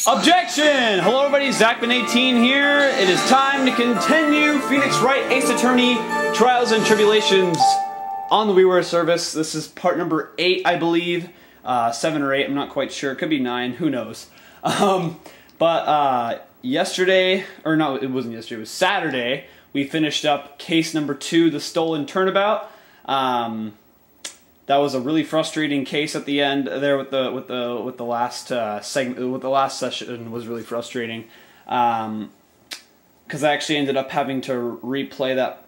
Objection! Hello everybody, Zachman18 here. It is time to continue Phoenix Wright Ace Attorney Trials and Tribulations on the WiiWare service. This is part number 8, I believe. 7 or 8, I'm not quite sure. It could be 9, who knows. Yesterday, or no, it wasn't yesterday, it was Saturday, we finished up case number 2, the stolen turnabout. That was a really frustrating case at the end there with the last segment, with the last session was really frustrating, because I actually ended up having to replay that,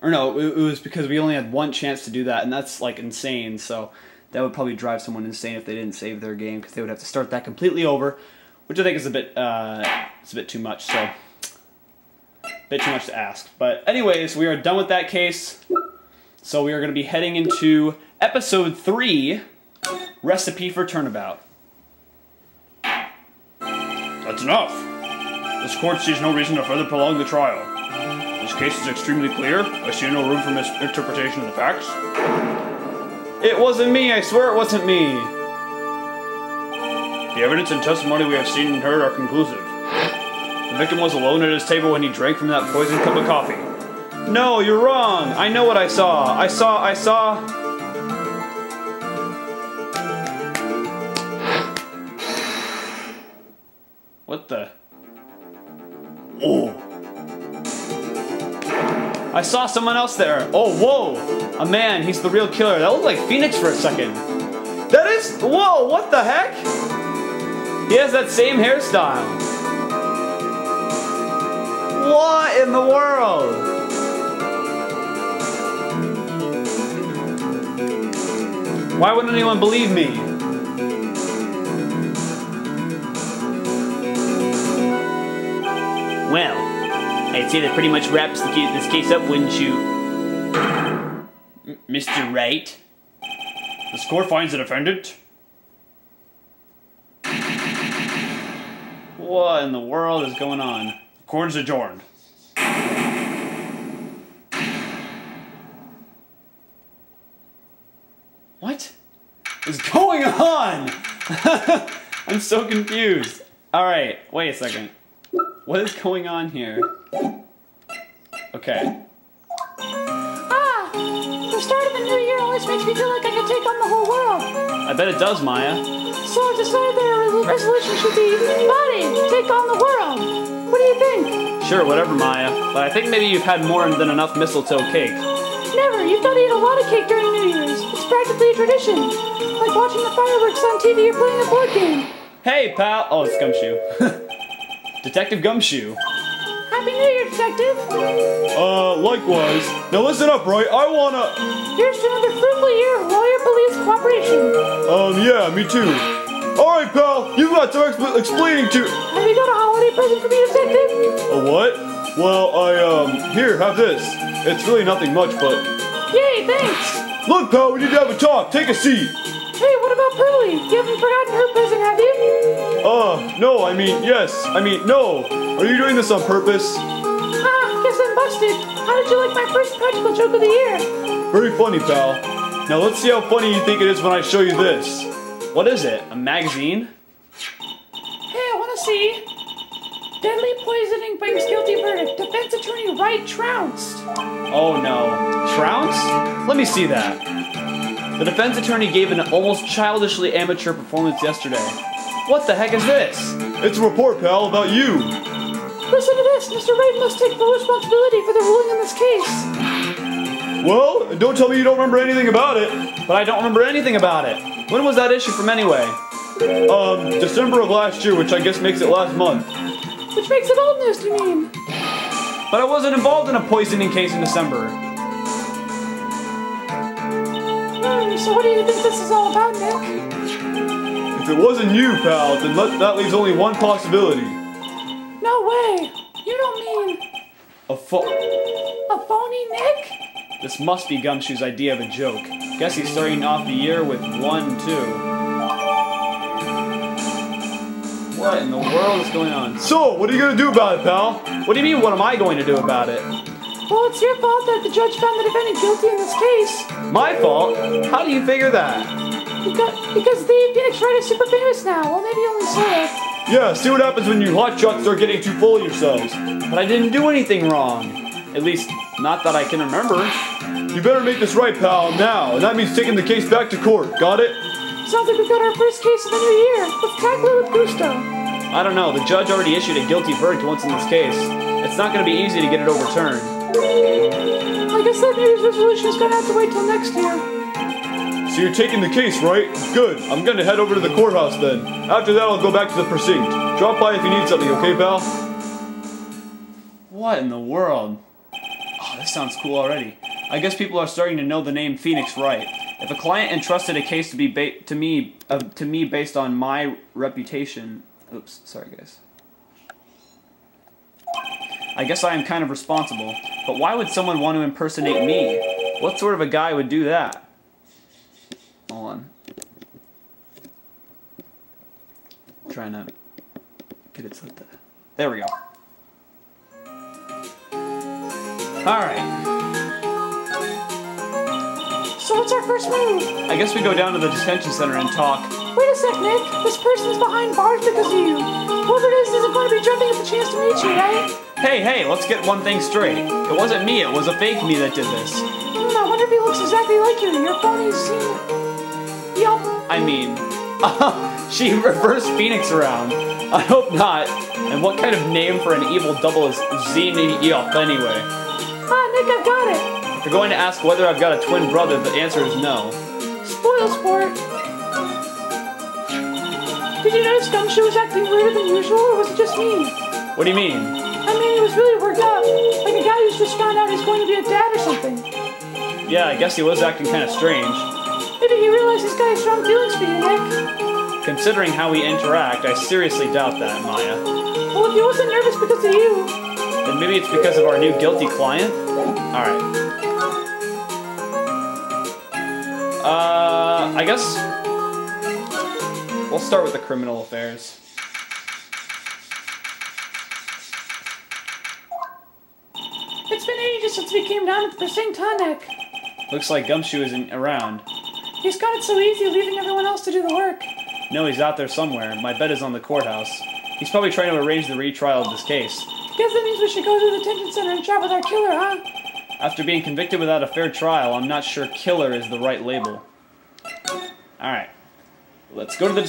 or no, it was because we only had one chance to do that, and that's like insane. So that would probably drive someone insane if they didn't save their game, because they would have to start that completely over, which I think is a bit it's a bit too much. So a bit too much to ask. But anyways, we are done with that case. So we are going to be heading into episode 3, Recipe for Turnabout. That's enough. This court sees no reason to further prolong the trial. This case is extremely clear. I see no room for misinterpretation of the facts. It wasn't me, I swear it wasn't me. The evidence and testimony we have seen and heard are conclusive. The victim was alone at his table when he drank from that poisoned cup of coffee. No, you're wrong. I know what I saw. I saw... What the? Oh. I saw someone else there. Oh, whoa. A man. He's the real killer. That looked like Phoenix for a second. That is... Whoa, what the heck? He has that same hairstyle. What in the world? Why wouldn't anyone believe me? Well, I'd say that pretty much wraps this case up, wouldn't you, Mr. Wright? This court finds the defendant. What in the world is going on? The court is adjourned. What is going on? I'm so confused. Alright, wait a second. What is going on here? Okay. The start of the new year always makes me feel like I can take on the whole world. I bet it does, Maya. So I decided that our resolution should be, buddy, take on the world. What do you think? Sure, whatever, Maya. But I think maybe you've had more than enough mistletoe cake. Never. You've got to eat a lot of cake during New Year's. It's practically a tradition. Like watching the fireworks on TV or playing a board game. Hey, pal. Oh, it's Gumshoe. Detective Gumshoe. Happy New Year, Detective. Likewise. Now listen up, Wright. I wanna... Here's to another fruitful year of lawyer-police cooperation. Yeah, me too. Alright, pal. You've got some explaining to... Have you got a holiday present for me, Detective? A what? Well, here, have this. It's really nothing much, but... Yay, thanks. Look, pal, we need to have a talk. Take a seat. Hey, what about Pearly? You haven't forgotten her present, have you? No, I mean, yes. I mean, no. Are you doing this on purpose? Guess I'm busted. How did you like my first practical joke of the year? Very funny, pal. Now let's see how funny you think it is when I show you this. What is it? A magazine? Hey, I want to see. Deadly poisoning brings guilty verdict. Defense attorney Wright trounced. Oh no. Trounced? Let me see that. The defense attorney gave an almost childishly amateur performance yesterday. What the heck is this? It's a report, pal, about you. Listen to this. Mr. Wright must take full responsibility for the ruling in this case. Well, don't tell me you don't remember anything about it. But I don't remember anything about it. When was that issue from anyway? December of last year, which I guess makes it last month. Which makes it old news, you mean? But I wasn't involved in a poisoning case in December. So what do you think this is all about, Nick? If it wasn't you, pal, then that leaves only one possibility. No way. You don't mean... A phony Nick? This must be Gumshoe's idea of a joke. Guess he's starting off the year with 1, 2. What in the world is going on? So, what are you going to do about it, pal? What do you mean, what am I going to do about it? Well, it's your fault that the judge found the defendant guilty in this case. My fault? How do you figure that? Because the Phoenix Wright is super famous now. Well, maybe only sort of. Yeah, see what happens when you hotshots start getting too full of yourselves. But I didn't do anything wrong. At least, not that I can remember. You better make this right, pal, now. And that means taking the case back to court. Got it? Sounds like we got our first case of the new year. Let's tackle it with gusto. I don't know. The judge already issued a guilty verdict once in this case. It's not going to be easy to get it overturned. I guess that New Year's resolution is going to have to wait till next year. So you're taking the case, right? Good. I'm gonna head over to the courthouse then. After that, I'll go back to the precinct. Drop by if you need something, okay, pal? What in the world? Oh, this sounds cool already. I guess people are starting to know the name Phoenix Wright. If a client entrusted a case to me based on my reputation... Oops, sorry guys. I guess I am kind of responsible. But why would someone want to impersonate me? What sort of a guy would do that? Hold on. I'm trying to get it set there. There we go. Alright. So what's our first move? I guess we go down to the detention center and talk. Wait a sec, Nick. This person's behind bars because of you. Whoever it is isn't going to be jumping at the chance to meet you, right? Hey, let's get one thing straight. It wasn't me, it was a fake me that did this. I wonder if he looks exactly like you. Your phony's seen... Yup. I mean, she reversed Phoenix around. I hope not. And what kind of name for an evil double is Yup anyway? Nick, I've got it. If you're going to ask whether I've got a twin brother, the answer is no. Spoil sport. Did you notice Gumshoe was acting weirder than usual, or was it just me? What do you mean? I mean, he was really worked up. Like a guy who's just found out he's going to be a dad or something. Yeah, I guess he was acting kind of strange. Maybe he realized this guy has strong feelings for you, Nick. Considering how we interact, I seriously doubt that, Maya. Well, if he wasn't nervous because of you... Then maybe it's because of our new guilty client? Alright. I guess... we'll start with the criminal affairs. It's been ages since we came down to the precinct, huh, Nick? Looks like Gumshoe isn't around. He's got it so easy, leaving everyone else to do the work. No, he's out there somewhere. My bet is on the courthouse. He's probably trying to arrange the retrial of this case. Guess that means we should go to the detention center and chat with our killer, huh? After being convicted without a fair trial, I'm not sure killer is the right label. Alright. Let's go to the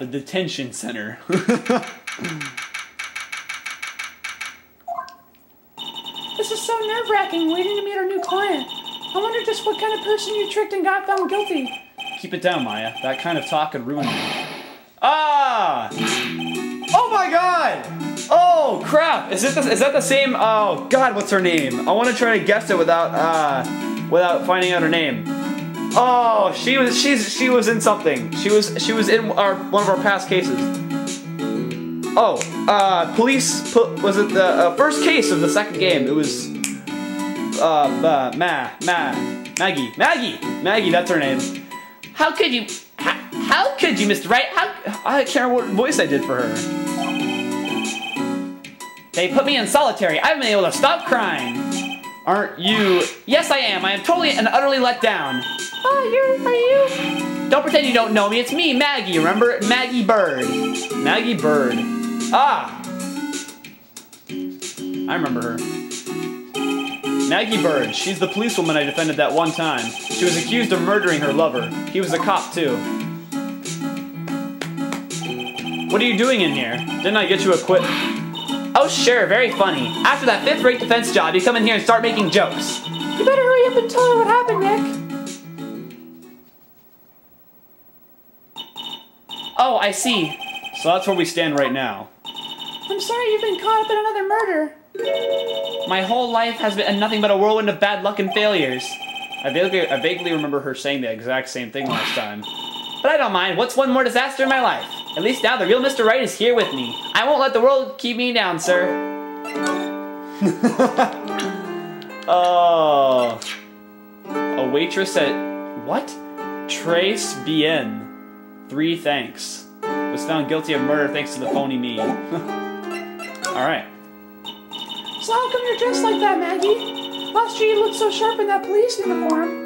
detention center. This is so nerve-wracking, waiting to meet our new client. I wonder just what kind of person you tricked and got found guilty. Keep it down, Maya. That kind of talk could ruin me. Ah! Oh my god! Oh, crap! Is that the same... Oh, God, what's her name? I want to try to guess it without finding out her name. Oh, she was in something. She was in one of our past cases. Oh, was it the first case of the second game? It was Maggie, that's her name. How could you, Mr. Wright? I can't remember what voice I did for her. They put me in solitary. I haven't been able to stop crying. Aren't you? Yes, I am. I am totally and utterly let down. Are you? Don't pretend you don't know me. It's me, Maggie. Remember? Maggie Bird. Maggie Bird. Ah! I remember her. Maggie Bird. She's the policewoman I defended that one time. She was accused of murdering her lover. He was a cop, too. What are you doing in here? Didn't I get you a quit? Oh, sure. Very funny. After that fifth-rate defense job, you come in here and start making jokes. You better hurry up and tell her what happened, Nick. Oh, I see. So that's where we stand right now. I'm sorry you've been caught up in another murder. My whole life has been nothing but a whirlwind of bad luck and failures. I vaguely remember her saying the exact same thing last time. But I don't mind. What's one more disaster in my life? At least now the real Mr. Wright is here with me. I won't let the world keep me down, sir. Oh. A waitress at... what? Trace Bien. 3 thanks. Was found guilty of murder thanks to the phony me. Alright. So how come you're dressed like that, Maggie? Last year you looked so sharp in that police uniform.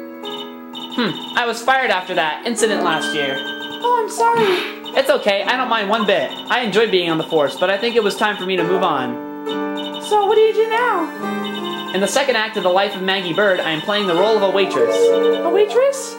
I was fired after that incident last year. Oh, I'm sorry. It's okay, I don't mind one bit. I enjoy being on the force, but I think it was time for me to move on. So what do you do now? In the second act of The Life of Maggie Bird, I am playing the role of a waitress. A waitress?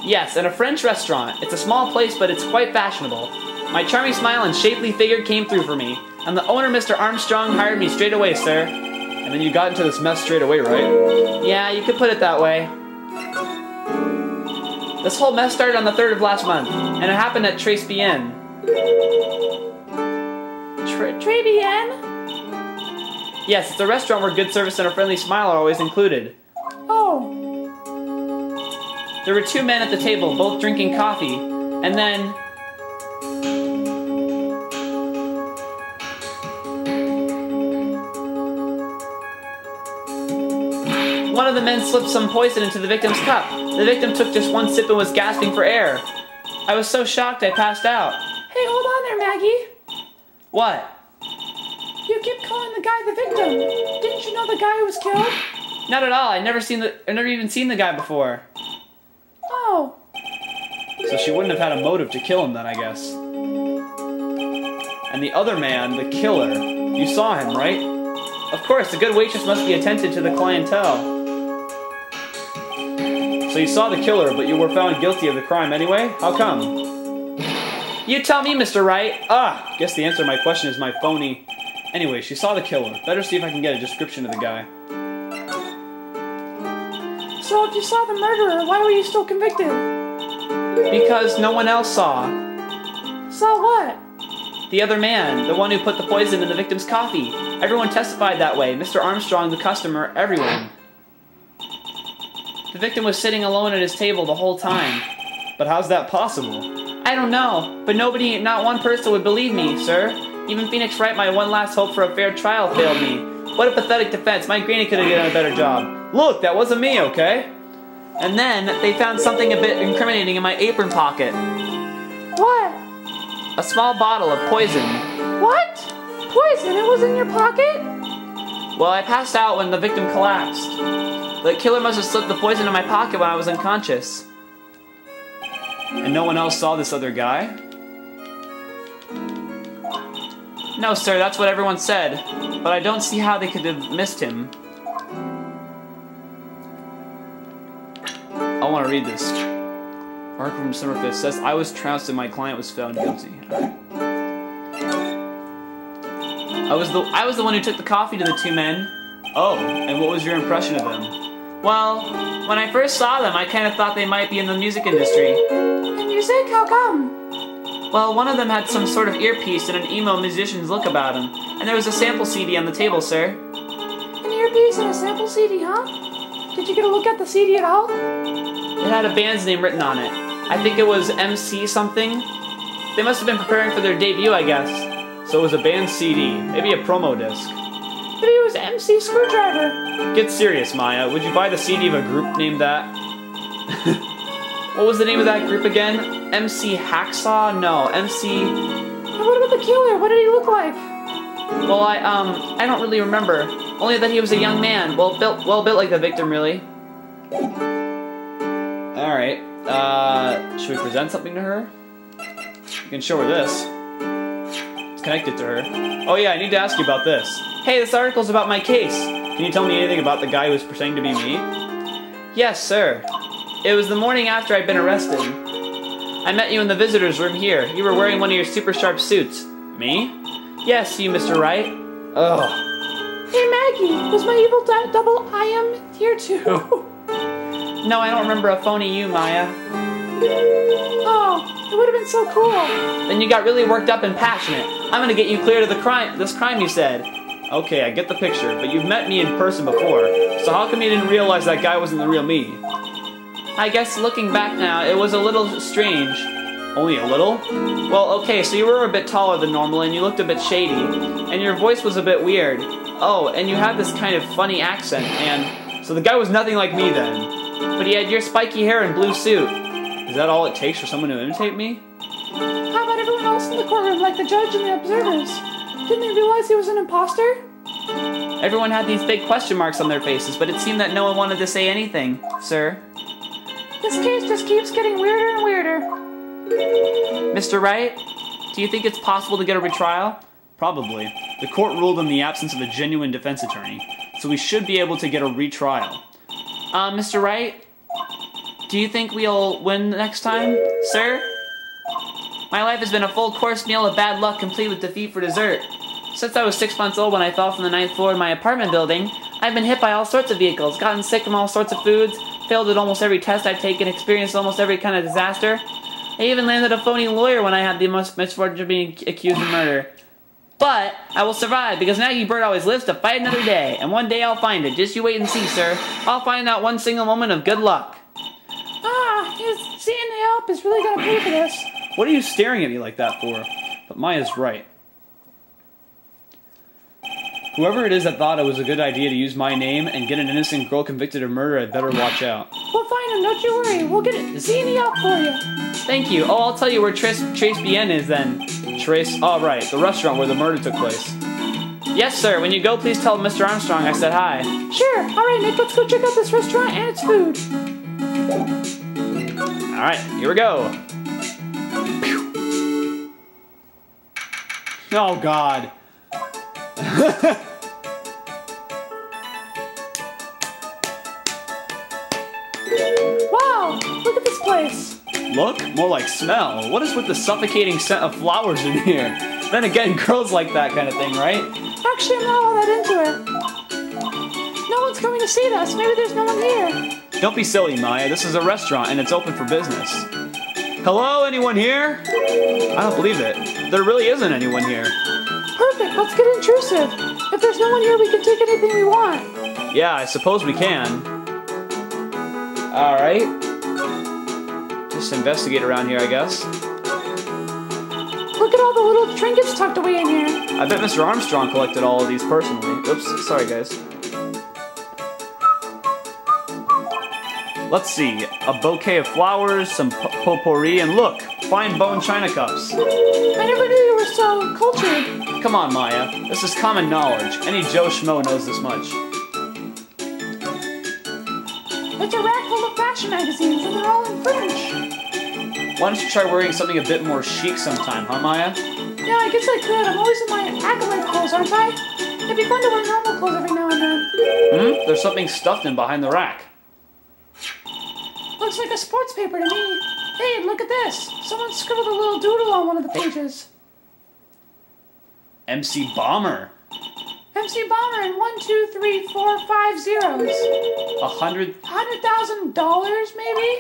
Yes, in a French restaurant. It's a small place, but it's quite fashionable. My charming smile and shapely figure came through for me, and the owner, Mr. Armstrong, hired me straight away, sir. And then you got into this mess straight away, right? Yeah, you could put it that way. This whole mess started on the 3rd of last month, and it happened at Tribulations. Tribulations? Yes, it's a restaurant where good service and a friendly smile are always included. Oh. There were 2 men at the table, both drinking coffee, and then... one of the men slipped some poison into the victim's cup. The victim took just 1 sip and was gasping for air. I was so shocked I passed out. Hey, hold on there, Maggie. What? You keep calling the guy the victim. Didn't you know the guy who was killed? Not at all. I've never even seen the guy before. Oh. So she wouldn't have had a motive to kill him then, I guess. And the other man, the killer, you saw him, right? Of course, a good waitress must be attentive to the clientele. So you saw the killer, but you were found guilty of the crime anyway? How come? You tell me, Mr. Wright. Guess the answer to my question is my phony... Anyway, she saw the killer. Better see if I can get a description of the guy. So if you saw the murderer, why were you still convicted? Because no one else saw. Saw what? The other man, the one who put the poison in the victim's coffee. Everyone testified that way. Mr. Armstrong, the customer, everyone. The victim was sitting alone at his table the whole time. But how's that possible? I don't know, but nobody, not one person would believe me, sir. Even Phoenix Wright, my one last hope for a fair trial, failed me. What a pathetic defense. My granny could have done a better job. Look, that wasn't me, okay? And then they found something a bit incriminating in my apron pocket. What? A small bottle of poison. What? Poison? It was in your pocket? Well, I passed out when the victim collapsed. The killer must have slipped the poison in my pocket when I was unconscious. And no one else saw this other guy? No, sir, that's what everyone said. But I don't see how they could have missed him. I want to read this. Article from December 5th says, I was trounced and my client was found guilty. I was the one who took the coffee to the 2 men. Oh, and what was your impression of them? Well, when I first saw them, I kind of thought they might be in the music industry. In music? How come? Well, one of them had some sort of earpiece and an emo musician's look about him. And there was a sample CD on the table, sir. An earpiece and a sample CD, huh? Did you get a look at the CD at all? It had a band's name written on it. I think it was MC something. They must have been preparing for their debut, I guess. So it was a band CD, maybe a promo disc. Maybe it was MC Screwdriver. Get serious, Maya. Would you buy the CD of a group named that? What was the name of that group again? MC Hacksaw? No, MC... And what about the killer? What did he look like? Well, I don't really remember. Only that he was a young man, well built like the victim, really. Alright, should we present something to her? You can show her this. It's connected to her. Oh yeah, I need to ask you about this. Hey, this article's about my case. Can you tell me anything about the guy who was pretending to be me? Yes, sir. It was the morning after I'd been arrested. I met you in the visitor's room here. You were wearing one of your super sharp suits. Me? Yes, you, Mr. Wright. Ugh. Hey, Maggie, was my evil double I am here too? No, I don't remember a phony you, Maya. Oh, it would have been so cool. Then you got really worked up and passionate. I'm gonna get you clear of this crime you said. Okay, I get the picture, but you've met me in person before, so how come you didn't realize that guy wasn't the real me? I guess looking back now, it was a little strange. Only a little? Well, okay, so you were a bit taller than normal and you looked a bit shady. And your voice was a bit weird. Oh, and you had this kind of funny accent, and... So the guy was nothing like me then? But he had your spiky hair and blue suit. Is that all it takes for someone to imitate me? How about everyone else in the courtroom, like the judge and the observers? Didn't they realize he was an imposter? Everyone had these big question marks on their faces, but it seemed that no one wanted to say anything, sir. This case just keeps getting weirder and weirder. Mr. Wright, do you think it's possible to get a retrial? Probably. The court ruled in the absence of a genuine defense attorney, so we should be able to get a retrial. Mr. Wright, do you think we'll win next time, sir? My life has been a full course meal of bad luck complete with defeat for dessert. Since I was 6 months old when I fell from the 9th floor of my apartment building, I've been hit by all sorts of vehicles, gotten sick from all sorts of foods, failed at almost every test I've taken, experienced almost every kind of disaster. I even landed a phony lawyer when I had the misfortune of being accused of murder. But I will survive because Maggie Bird always lives to fight another day, and one day I'll find it. Just you wait and see, sir. I'll find out one single moment of good luck. Seeing the help is really gonna pay for this. What are you staring at me like that for? But Maya's right. Whoever it is that thought it was a good idea to use my name and get an innocent girl convicted of murder had better watch out. We'll find him, don't you worry. We'll get it. Zini out for you. Thank you. Oh, I'll tell you where Tribulations is then. Oh, right, the restaurant where the murder took place. Yes, sir. When you go, please tell Mr. Armstrong I said hi. Sure. Alright, Nick, let's go check out this restaurant and its food. Alright, here we go. Oh, God. Wow, look at this place. Look? More like smell. What is with the suffocating scent of flowers in here? Then again, girls like that kind of thing, right? Actually, I'm not all that into it. No one's coming to see us. Maybe there's no one here. Don't be silly, Maya. This is a restaurant and it's open for business. Hello, anyone here? I don't believe it. There really isn't anyone here. Perfect, let's get intrusive. If there's no one here, we can take anything we want. Yeah, I suppose we can. Alright. Just investigate around here, I guess. Look at all the little trinkets tucked away in here. I bet Mr. Armstrong collected all of these personally. Oops, sorry guys. Let's see. A bouquet of flowers, some potpourri, and look! Fine bone china cups. I never knew you were so cultured. Come on, Maya. This is common knowledge. Any Joe Schmo knows this much. It's a rack full of fashion magazines, and they're all in French. Why don't you try wearing something a bit more chic sometime, huh, Maya? Yeah, I guess I could. I'm always in my acolyte clothes, aren't I? It'd be fun to wear normal clothes every now and then. There's something stuffed in behind the rack. Looks like a sports paper to me. Hey, look at this. Someone scribbled a little doodle on one of the pages. MC Bomber. MC Bomber and 1, 2, 3, 4, 5 zeros. $100,000 maybe?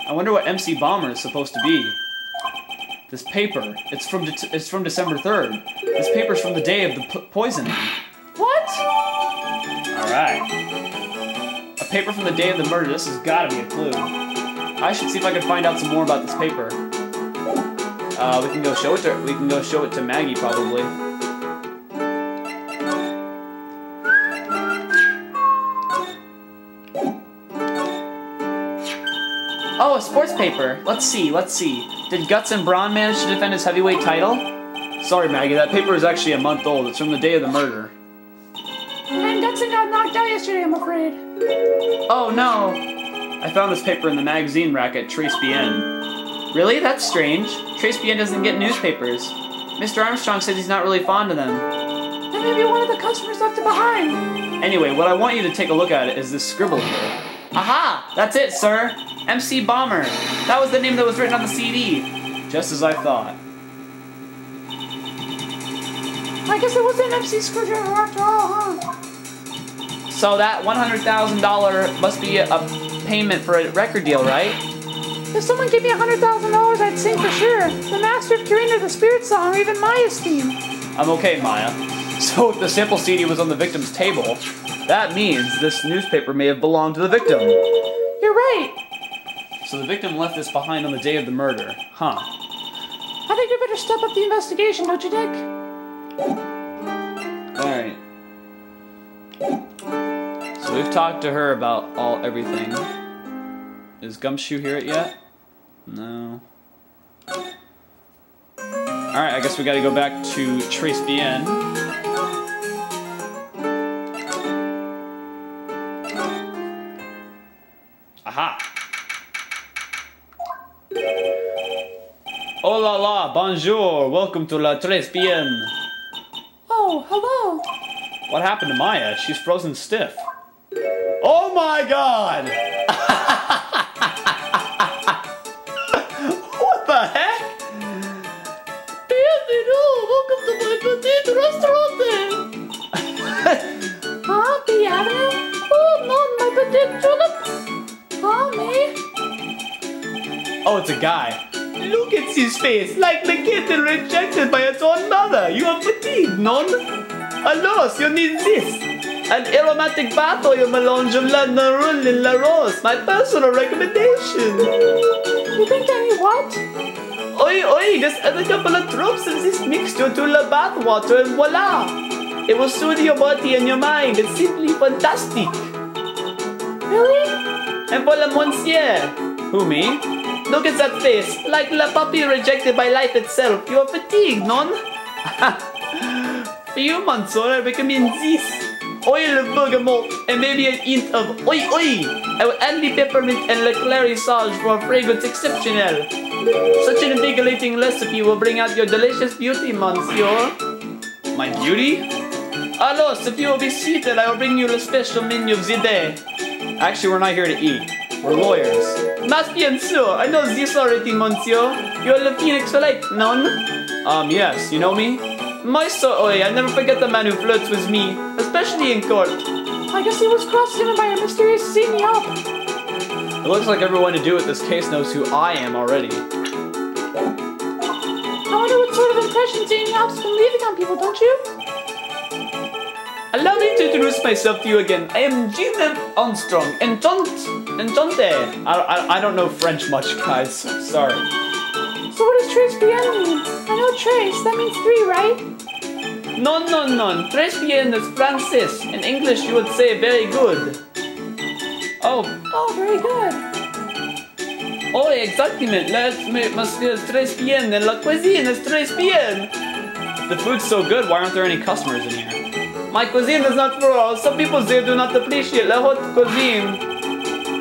I wonder what MC Bomber is supposed to be. This paper, it's from December 3rd. This paper's from the day of the poisoning. What? Alright. A paper from the day of the murder, this has gotta be a clue. I should see if I can find out some more about this paper. We can go show it to Maggie probably. Oh, a sports paper. Let's see. Did Guts and Braun manage to defend his heavyweight title? Sorry, Maggie, that paper is actually a month old. It's from the day of the murder. And Gutson got knocked out yesterday, I'm afraid. Oh, no. I found this paper in the magazine rack at Tribulations. Really? That's strange. Tribulations doesn't get newspapers. Mr. Armstrong says he's not really fond of them. Then maybe one of the customers left it behind. Anyway, what I want you to take a look at is this scribble here. Aha! That's it, sir. MC Bomber. That was the name that was written on the CD. Just as I thought. I guess it wasn't MC Screwdriver after all, huh? So that $100,000 must be a payment for a record deal, right? If someone gave me $100,000, I'd sing for sure. The Master of Karina the Spirit song, or even Maya's theme. I'm okay, Maya. So if the sample CD was on the victim's table, that means this newspaper may have belonged to the victim. You're right. So the victim left this behind on the day of the murder, huh? I think we better step up the investigation, don't you, Dick? Alright. So we've talked to her about everything. Is Gumshoe here yet? No. Alright, I guess we gotta go back to Tribulations. Aha! Oh la la, bonjour, welcome to La Tres Bien. Oh, hello. What happened to Maya? She's frozen stiff. Oh my god! What the heck? Bienvenido, welcome to my petite restaurant. Huh, the avenue? Oh, no, my petite julep. Huh, me? Oh, it's a guy. Look at his face, like the kitten rejected by its own mother. You are fatigued, non? Alos, you need this. An aromatic bath oil melange of La Narul and La Rose, my personal recommendation. You think I need what? Oi, oi, just add a couple of drops of this mixture to the bath water and voila. It will soothe your body and your mind. It's simply fantastic. Really? And for la monsieur. Who, me? Look at that face, like la puppy rejected by life itself. You are fatigued, non? For you, Monsieur, I recommend this. Oil of bergamot and maybe an hint of oi oi. I will add the peppermint and le clary sage for a fragrance exceptional. Such an invigorating recipe will bring out your delicious beauty, Monsieur. My beauty? Alors, if you will be seated, I will bring you the special menu of the day. Actually, we're not here to eat. We're lawyers. Mas bien sûr, I know this already, monsieur. You're the Phoenix Light, non? Yes, you know me? My so oi, I never forget the man who flirts with me, especially in court. I guess he was cross-examined by a mysterious seeing up. It looks like everyone to do with this case knows who I am already. I wonder what sort of impression seeing up's been leaving on people, don't you? Allow me to introduce myself to you again. I am G.M. Armstrong. Enchante. I don't know French much, guys. Sorry. So what does tres bien mean? I know tres, that means 3, right? No. Tres bien is Francis. In English, you would say very good. Oh, very good. oh, exactement. Monsieur tres bien, and la cuisine is tres bien. If the food's so good, why aren't there any customers in here? My cuisine is not for all. Some people there do not appreciate la haute cuisine.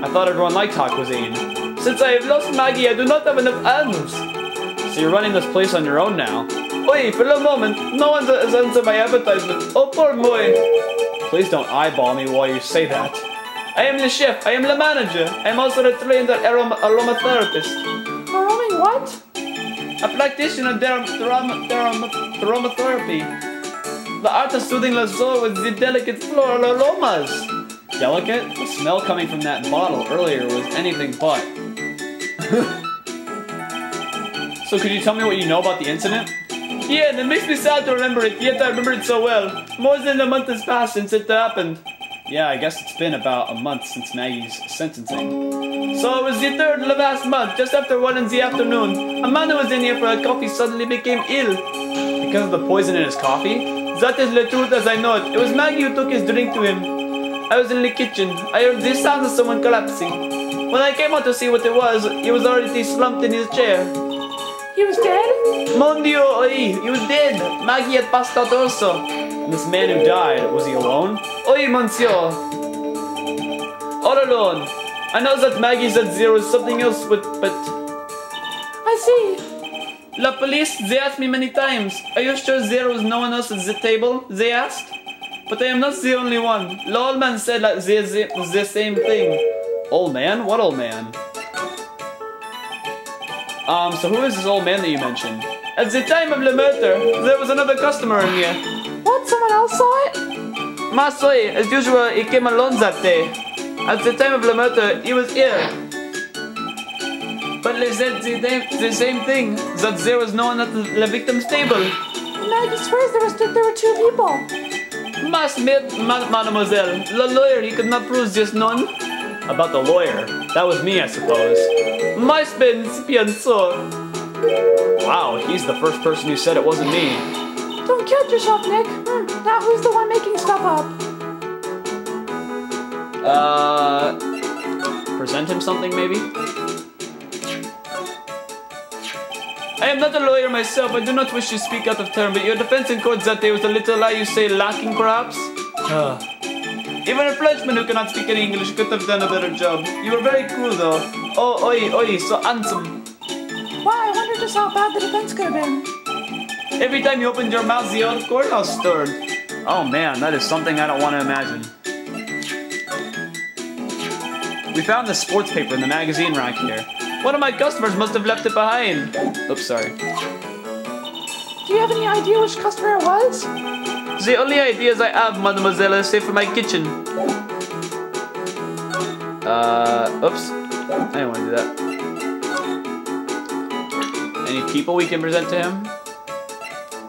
I thought everyone liked hot cuisine. Since I have lost Maggie, I do not have enough hands. So you're running this place on your own now. Oi, for a moment, no one has answered my advertisement. Oh, poor boy. Please don't eyeball me while you say that. I am the chef. I am the manager. I am also a trained aromatherapist. Aromaing what? A practitioner of aromatherapy. The art of soothing the soul with the delicate floral aromas. Delicate? The smell coming from that bottle earlier was anything but. So could you tell me what you know about the incident? Yeah, it makes me sad to remember it, yet I remember it so well. More than a month has passed since it happened. Yeah, I guess it's been about a month since Maggie's sentencing. So it was the 3rd of last month, just after 1 in the afternoon. A man who was in here for a coffee suddenly became ill. Because of the poison in his coffee? That is the truth as I know it. It was Maggie who took his drink to him. I was in the kitchen. I heard the sound of someone collapsing. When I came out to see what it was, he was already slumped in his chair. He was dead? Mon Dieu, oi, he was dead. Maggie had passed out also. And this man who died, was he alone? Oi, monsieur. All alone. I know that Maggie said there was something else but... I see. La police, they asked me many times. Are you sure there was no one else at the table? They asked. But I am not the only one. The old man said that the same thing. Old man? What old man? So who is this old man that you mentioned? At the time of the murder, there was another customer in here. What? Someone else saw it? Masoi, as usual, he came alone that day. At the time of the murder, he was here. But they said the same thing, that there was no one at the victim's table. Maggie swears there were 2 people. Mademoiselle, the lawyer, he could not prove this none. About the lawyer? That was me, I suppose. Mais bien sûr. Wow, he's the first person who said it wasn't me. Don't kill yourself, Nick. Now who's the one making stuff up? Present him something, maybe? I am not a lawyer myself. I do not wish to speak out of turn, but your defense in court that day was a little, you say, lacking, perhaps? Even a Frenchman who cannot speak any English could have done a better job. You were very cool, though. Oh, oi, so handsome. Wow, I wonder just how bad the defense could have been. Every time you opened your mouth, the old courthouse stirred. Oh man, that is something I don't want to imagine. We found this sports paper in the magazine rack here. One of my customers must have left it behind. Oops, sorry. Do you have any idea which customer it was? The only ideas I have, mademoiselle, is safe for my kitchen. Oops. I didn't want to do that. Any people we can present to him?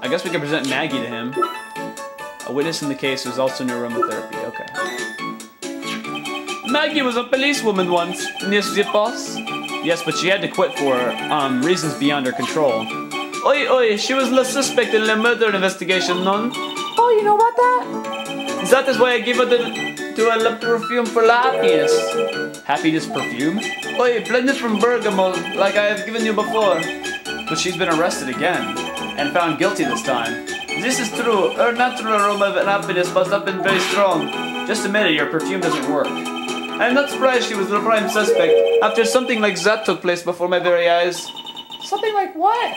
I guess we can present Maggie to him. A witness in the case who's also in aromatherapy. Okay. Maggie was a policewoman once. N'est-ce pas? Yes, but she had to quit for reasons beyond her control. Oi, oi, she was the suspect in the murder investigation, non? Oh, you know about that? That is why I gave her the perfume for la happiness. Happiness perfume? Oi, blended from bergamot, like I have given you before. But she's been arrested again, and found guilty this time. This is true. Her natural aroma of happiness must have been very strong. Just admit it, your perfume doesn't work. I'm not surprised she was the prime suspect, after something like that took place before my very eyes. Something like what?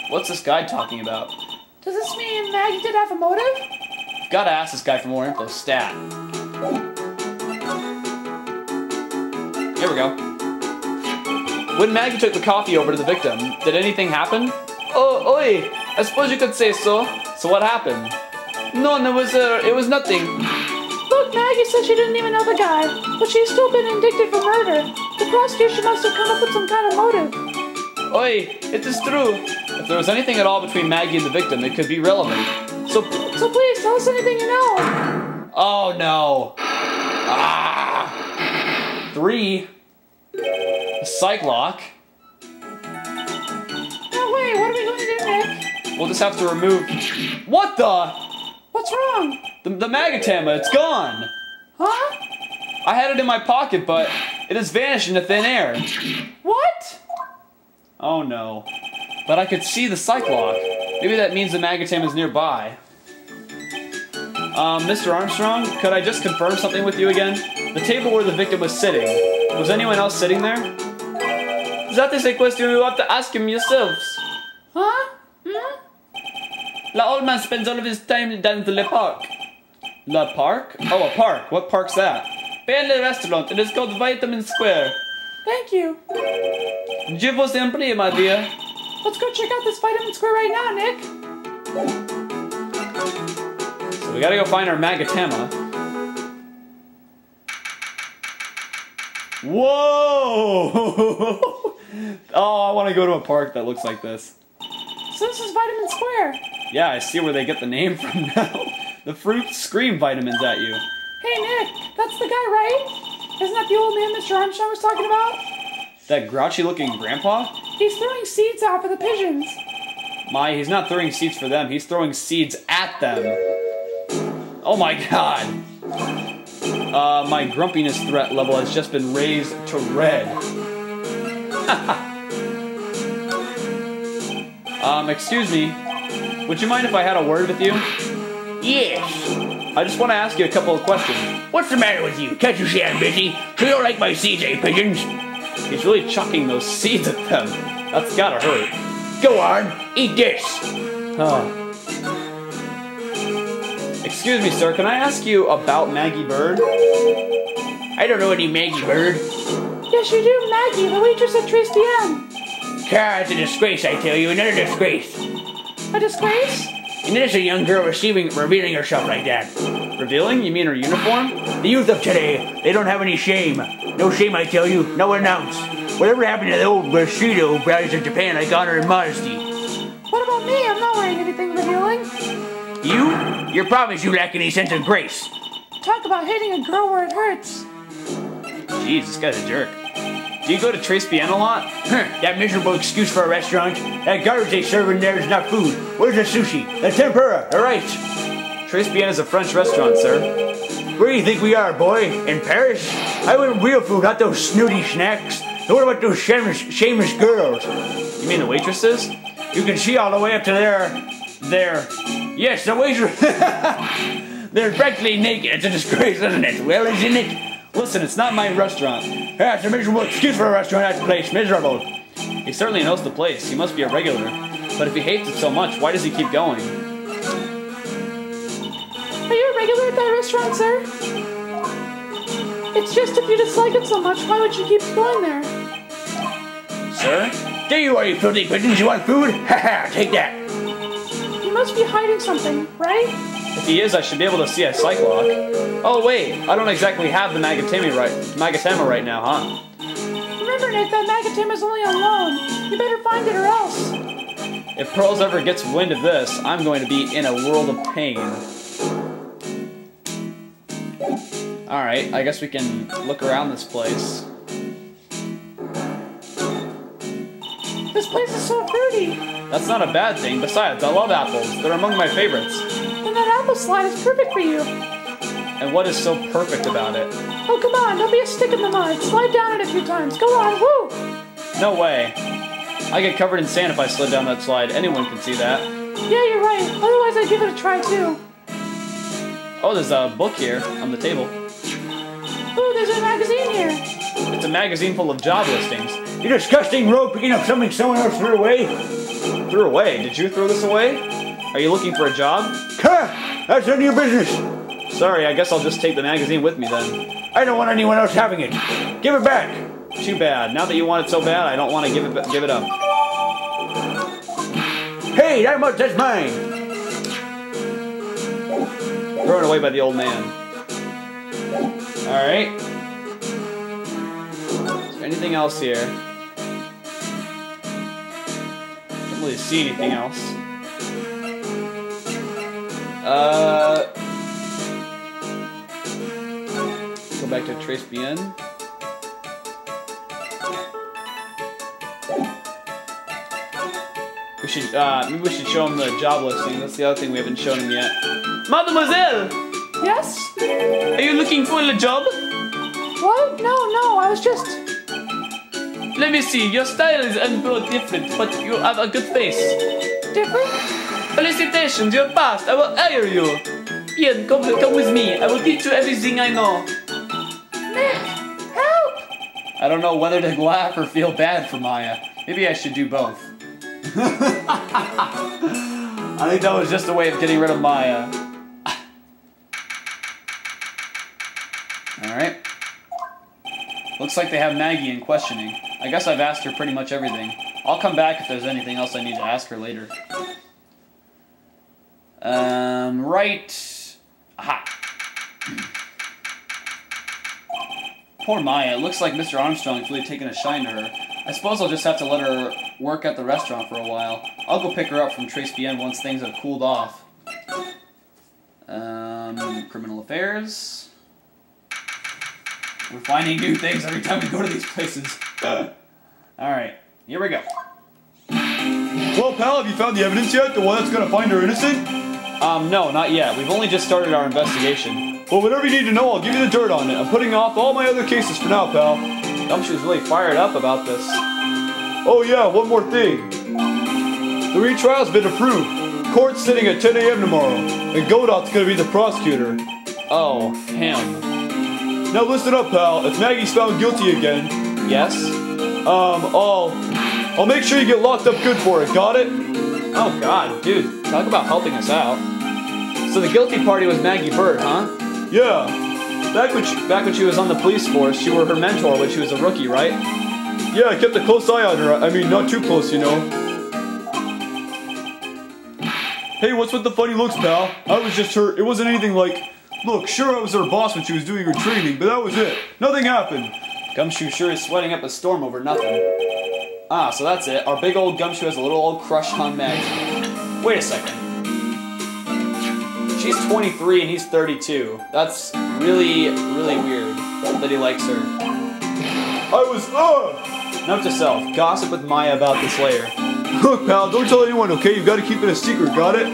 What's this guy talking about? Does this mean Maggie did have a motive? Gotta ask this guy for more info. Stat. Here we go. When Maggie took the coffee over to the victim, did anything happen? Oh, oi! I suppose you could say so. So what happened? No, it was nothing. Look, Maggie said she didn't even know the guy, but she's still been indicted for murder. The prosecution must have come up with some kind of motive. Oi, it is true. If there was anything at all between Maggie and the victim, it could be relevant. So please, tell us anything you know. Oh no. 3. A psych lock. No, wait, what are we going to do, Nick? We'll just have to remove... What the? What's wrong? The magatama, it's gone. Huh? I had it in my pocket, but it has vanished into thin air. What? Oh no. But I could see the psych lock. Maybe that means the magatama is nearby. Mr. Armstrong, could I just confirm something with you again? The table where the victim was sitting. Was anyone else sitting there? That is a question you have to ask him yourselves. Huh? Hmm? The old man spends all of his time down to Le Parc. Le Parc? Oh, a park. What park's that? Behind the restaurant. It is called Vitamin Square. Thank you. Je vous en prie, my dear. Let's go check out this Vitamin Square right now, Nick. So we gotta go find our magatama. Whoa! Oh, I want to go to a park that looks like this. So this is Vitamin Square. Yeah, I see where they get the name from now. The fruits scream vitamins at you. Hey, Nick, that's the guy, right? Isn't that the old man Mr. Armstrong was talking about? That grouchy-looking grandpa? He's throwing seeds out for the pigeons. He's not throwing seeds for them. He's throwing seeds at them. Oh my god. My grumpiness threat level has just been raised to red. Excuse me. Would you mind if I had a word with you? Yes. I just want to ask you a couple of questions. What's the matter with you? Can't you see I'm busy? So you don't like my seeds, eh, pigeons? He's really chucking those seeds at them. That's gotta hurt. Go on, eat this. Excuse me, sir. Can I ask you about Maggie Bird? I don't know any Maggie Bird. Yes, you do, Maggie, the waitress at Trace PM. Car, it's a disgrace, I tell you. Another disgrace. A disgrace? And there's a young girl revealing herself like that. Revealing? You mean her uniform? The youth of today, they don't have any shame. No shame, I tell you. No ounce. Whatever happened to the old Bushido brothers of Japan like honor and modesty? What about me? I'm not wearing anything revealing. You? Your promise you lack any sense of grace. Talk about hitting a girl where it hurts. Jeez, this guy's a jerk. Do you go to Trace Bien a lot? That miserable excuse for a restaurant. That garbage they serve in there is not food. Where's the sushi? The tempura? All right. Trace Bien is a French restaurant, sir. Where do you think we are, boy? In Paris? I want real food, not those snooty snacks. And what about those shameless girls? You mean the waitresses? You can see all the way up to there. Yes, the waitress. They're practically naked. It's a disgrace, isn't it? Well, isn't it? Listen, it's not my restaurant. Yeah, it's a miserable excuse for a restaurant at the place. Miserable. He certainly knows the place. He must be a regular. But if he hates it so much, why does he keep going? Are you a regular at that restaurant, sir? It's just if you dislike it so much, why would you keep going there? Sir? There you are, you filthy pigeons. You want food? Haha, take that. You must be hiding something, right? If he is, I should be able to see a psych lock. Oh wait, I don't exactly have the Magatama right now, huh? Remember, Nick, that Magatama is only on loan. You better find it or else. If Pearls ever gets wind of this, I'm going to be in a world of pain. Alright, I guess we can look around this place. This place is so fruity. That's not a bad thing. Besides, I love apples. They're among my favorites. Then that apple slide is perfect for you. And what is so perfect about it? Oh, come on, don't be a stick in the mud. Slide down it a few times. Go on, woo! No way. I get covered in sand if I slid down that slide. Anyone can see that. Yeah, you're right. Otherwise, I'd give it a try, too. Oh, there's a book here on the table. Ooh, there's a magazine here. It's a magazine full of job listings. You disgusting rogue picking up something someone else threw away. Threw away? Did you throw this away? Are you looking for a job? Huh! That's none of your business. Sorry, I guess I'll just take the magazine with me then. I don't want anyone else having it. Give it back. Too bad. Now that you want it so bad, I don't want to give it up. Hey, that's mine. Thrown away by the old man. Alright. Is there anything else here? Can't really see anything else. Go back to Trace Bien. We should, maybe we should show him the job listing. That's the other thing we haven't shown him yet. Mademoiselle! Yes? Are you looking for a job? What? No, I was just... Let me see, your style is a little different, but you have a good face. Different? Felicitations, you're passed. I will hire you. Bien, come with me. I will teach you everything I know. Nick, help! I don't know whether to laugh or feel bad for Maya. Maybe I should do both. I think that was just a way of getting rid of Maya. Alright. Looks like they have Maggie in questioning. I guess I've asked her pretty much everything. I'll come back if there's anything else I need to ask her later. Right. Aha. Poor Maya. It looks like Mr. Armstrong is really taking a shine to her. I suppose I'll just have to let her work at the restaurant for a while. I'll go pick her up from Trace Bien once things have cooled off. Criminal affairs. We're finding new things every time we go to these places. Alright, here we go. Well, pal, have you found the evidence yet? The one that's gonna find her innocent? No, not yet. We've only just started our investigation. Well, whatever you need to know, I'll give you the dirt on it. I'm putting off all my other cases for now, pal. Gumshoe's really fired up about this. Oh yeah, one more thing. The retrial's been approved. Court's sitting at 10 a.m. tomorrow, and Godot's gonna be the prosecutor. Oh, him. Now listen up, pal. If Maggie's found guilty again, Yes? I'll make sure you get locked up good for it. Got it? Oh god, dude, talk about helping us out. So the guilty party was Maggie Bird, huh? Yeah. Back when she was on the police force, you were her mentor when she was a rookie, right? Yeah, I kept a close eye on her. I mean, not too close, you know. Hey, what's with the funny looks, pal? I was just her. It wasn't anything like... Look, sure I was her boss when she was doing her training, but that was it. Nothing happened. Gumshoe sure is sweating up a storm over nothing. Ah, so that's it. Our big old Gumshoe has a little old crush on Maggie. Wait a second. She's 23 and he's 32. That's really, really weird that he likes her. Note to self, gossip with Maya about this later. Look, pal, don't tell anyone, okay? You've got to keep it a secret, got it?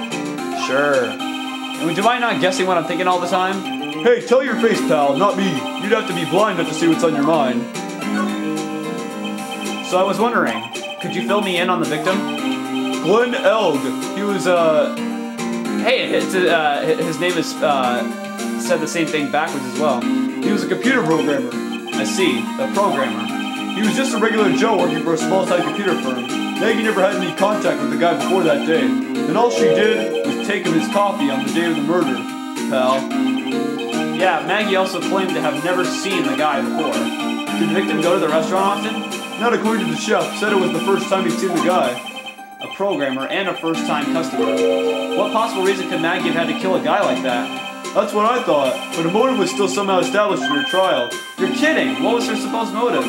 Sure. And would you mind not guessing what I'm thinking all the time? Hey, tell your face, pal, not me. You'd have to be blind not to see what's on your mind. So I was wondering, could you fill me in on the victim? Glenn Elg. He was, Hey, his name is, said the same thing backwards as well. he was a computer programmer. I see, a programmer. He was just a regular Joe working for a small-time computer firm. Maggie never had any contact with the guy before that day. And all she did was take him his coffee on the day of the murder, pal. Yeah, Maggie also claimed to have never seen the guy before. Did the victim go to the restaurant often? Not according to the chef. Said it was the first time he'd seen the guy. A programmer and a first-time customer. What possible reason could Maggie have had to kill a guy like that? That's what I thought, but a motive was still somehow established in her trial. You're kidding! What was her supposed motive?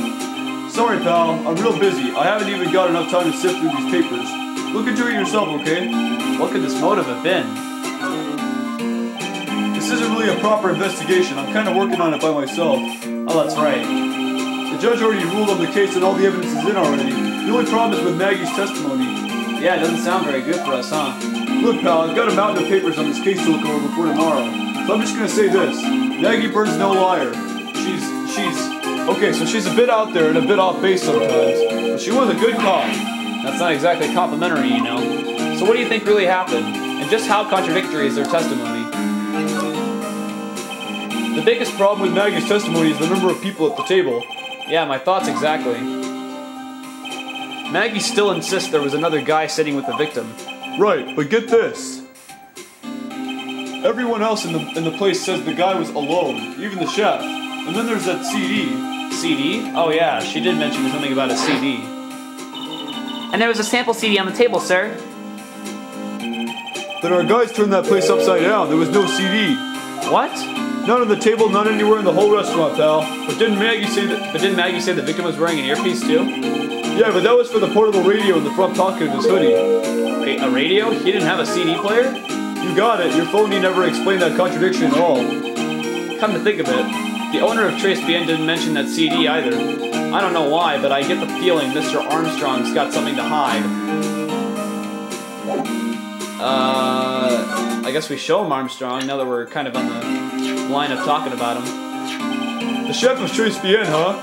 Sorry, pal. I'm real busy. I haven't even got enough time to sift through these papers. Look into it yourself, okay? What could this motive have been? This isn't really a proper investigation. I'm kind of working on it by myself. Oh, that's right. The judge already ruled on the case and all the evidence is in already. The only problem is with Maggie's testimony. Yeah, it doesn't sound very good for us, huh? Look, pal, I've got a mountain of papers on this case to look over before tomorrow. So I'm just gonna say this. Maggie Bird's no liar. Okay, so she's a bit out there and a bit off base sometimes. But she was a good cop. That's not exactly complimentary, you know. So what do you think really happened? And just how contradictory is their testimony? The biggest problem with Maggie's testimony is the number of people at the table. Yeah, my thoughts exactly. Maggie still insists there was another guy sitting with the victim. Right, but get this. Everyone else in the place says the guy was alone, even the chef. And then there's that CD. CD? Oh yeah, she did mention something about a CD. And there was a sample CD on the table, sir. Then our guys turned that place upside down. There was no CD. What? None on the table, none anywhere in the whole restaurant, pal. But didn't Maggie say the victim was wearing an earpiece too? Yeah, but that was for the portable radio in the front pocket of his hoodie. Wait, a radio? He didn't have a CD player? You got it. Your phony never explained that contradiction at all. Come to think of it, the owner of Trace BN didn't mention that CD either. I don't know why, but I get the feeling Mr. Armstrong's got something to hide. I guess we show him Armstrong now that we're kind of on the line of talking about him. The chef of Trace BN, huh?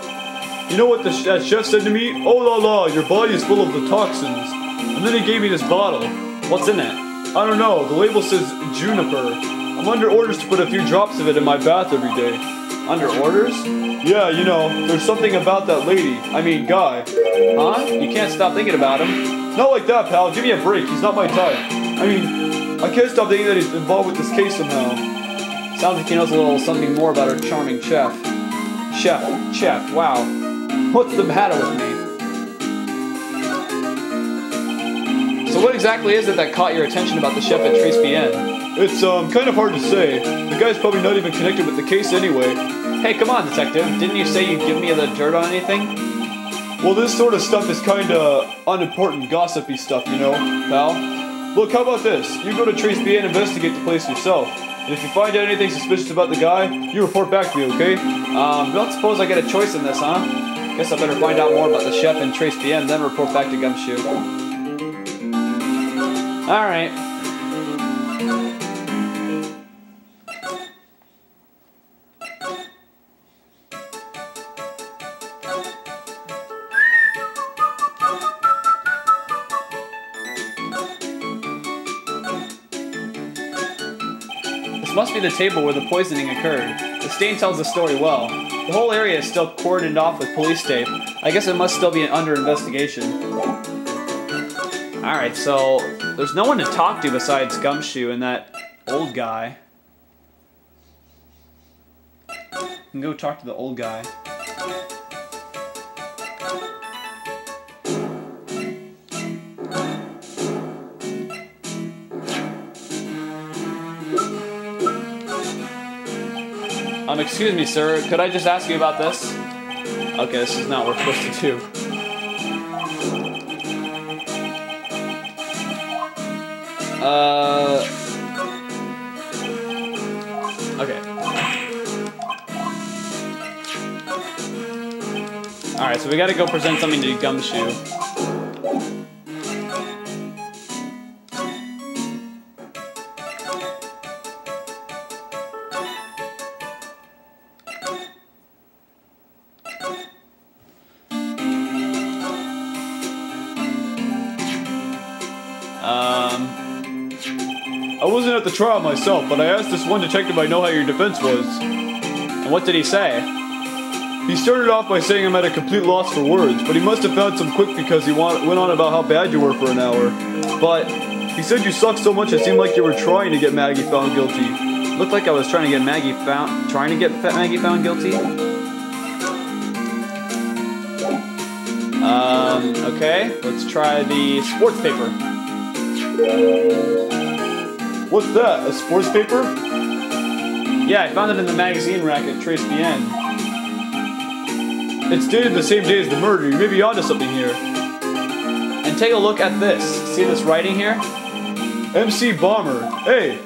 You know what that chef said to me? Oh la la, your body is full of the toxins. And then he gave me this bottle. What's in it? I don't know. The label says juniper. I'm under orders to put a few drops of it in my bath every day. Under orders? Yeah, you know, there's something about that lady. I mean, guy. Huh? You can't stop thinking about him. Not like that, pal. Give me a break. He's not my type. I mean, I can't stop thinking that he's involved with this case somehow. Sounds like he knows a little something more about our charming chef. Chef, wow. What's the matter with me? So what exactly is it that caught your attention about the chef at Trace BN? It's, kind of hard to say. The guy's probably not even connected with the case anyway. Hey, come on, detective. Didn't you say you'd give me the dirt on anything? Well, this sort of stuff is kinda unimportant, gossipy stuff, you know, pal? Look, how about this? You go to Trace BN and investigate the place yourself. And if you find out anything suspicious about the guy, you report back to me, okay? Don't suppose I get a choice in this, huh? Guess I better find out more about the chef and Trace BN, then report back to Gumshoe. Alright. This must be the table where the poisoning occurred. The stain tells the story well. The whole area is still cordoned off with police tape. I guess it must still be under investigation. Alright, so there's no one to talk to besides Gumshoe and that old guy. I can go talk to the old guy. Excuse me, sir. Could I just ask you about this? Okay, this is not what we're supposed to do. Okay. Alright, so we gotta go present something to Gumshoe. I wasn't at the trial myself, but I asked this one detective I know how your defense was. And what did he say? He started off by saying I'm at a complete loss for words, but he must have found some quick because he went on about how bad you were for an hour. But he said you sucked so much it seemed like you were trying to get Maggie found guilty. Looked like I was trying to get Maggie found guilty. Okay, let's try the sports paper. What's that, a sports paper? Yeah, I found it in the magazine rack at Trace BN. It's dated the same day as the murder. You may be onto something here. And take a look at this. See this writing here? MC Bomber. Hey,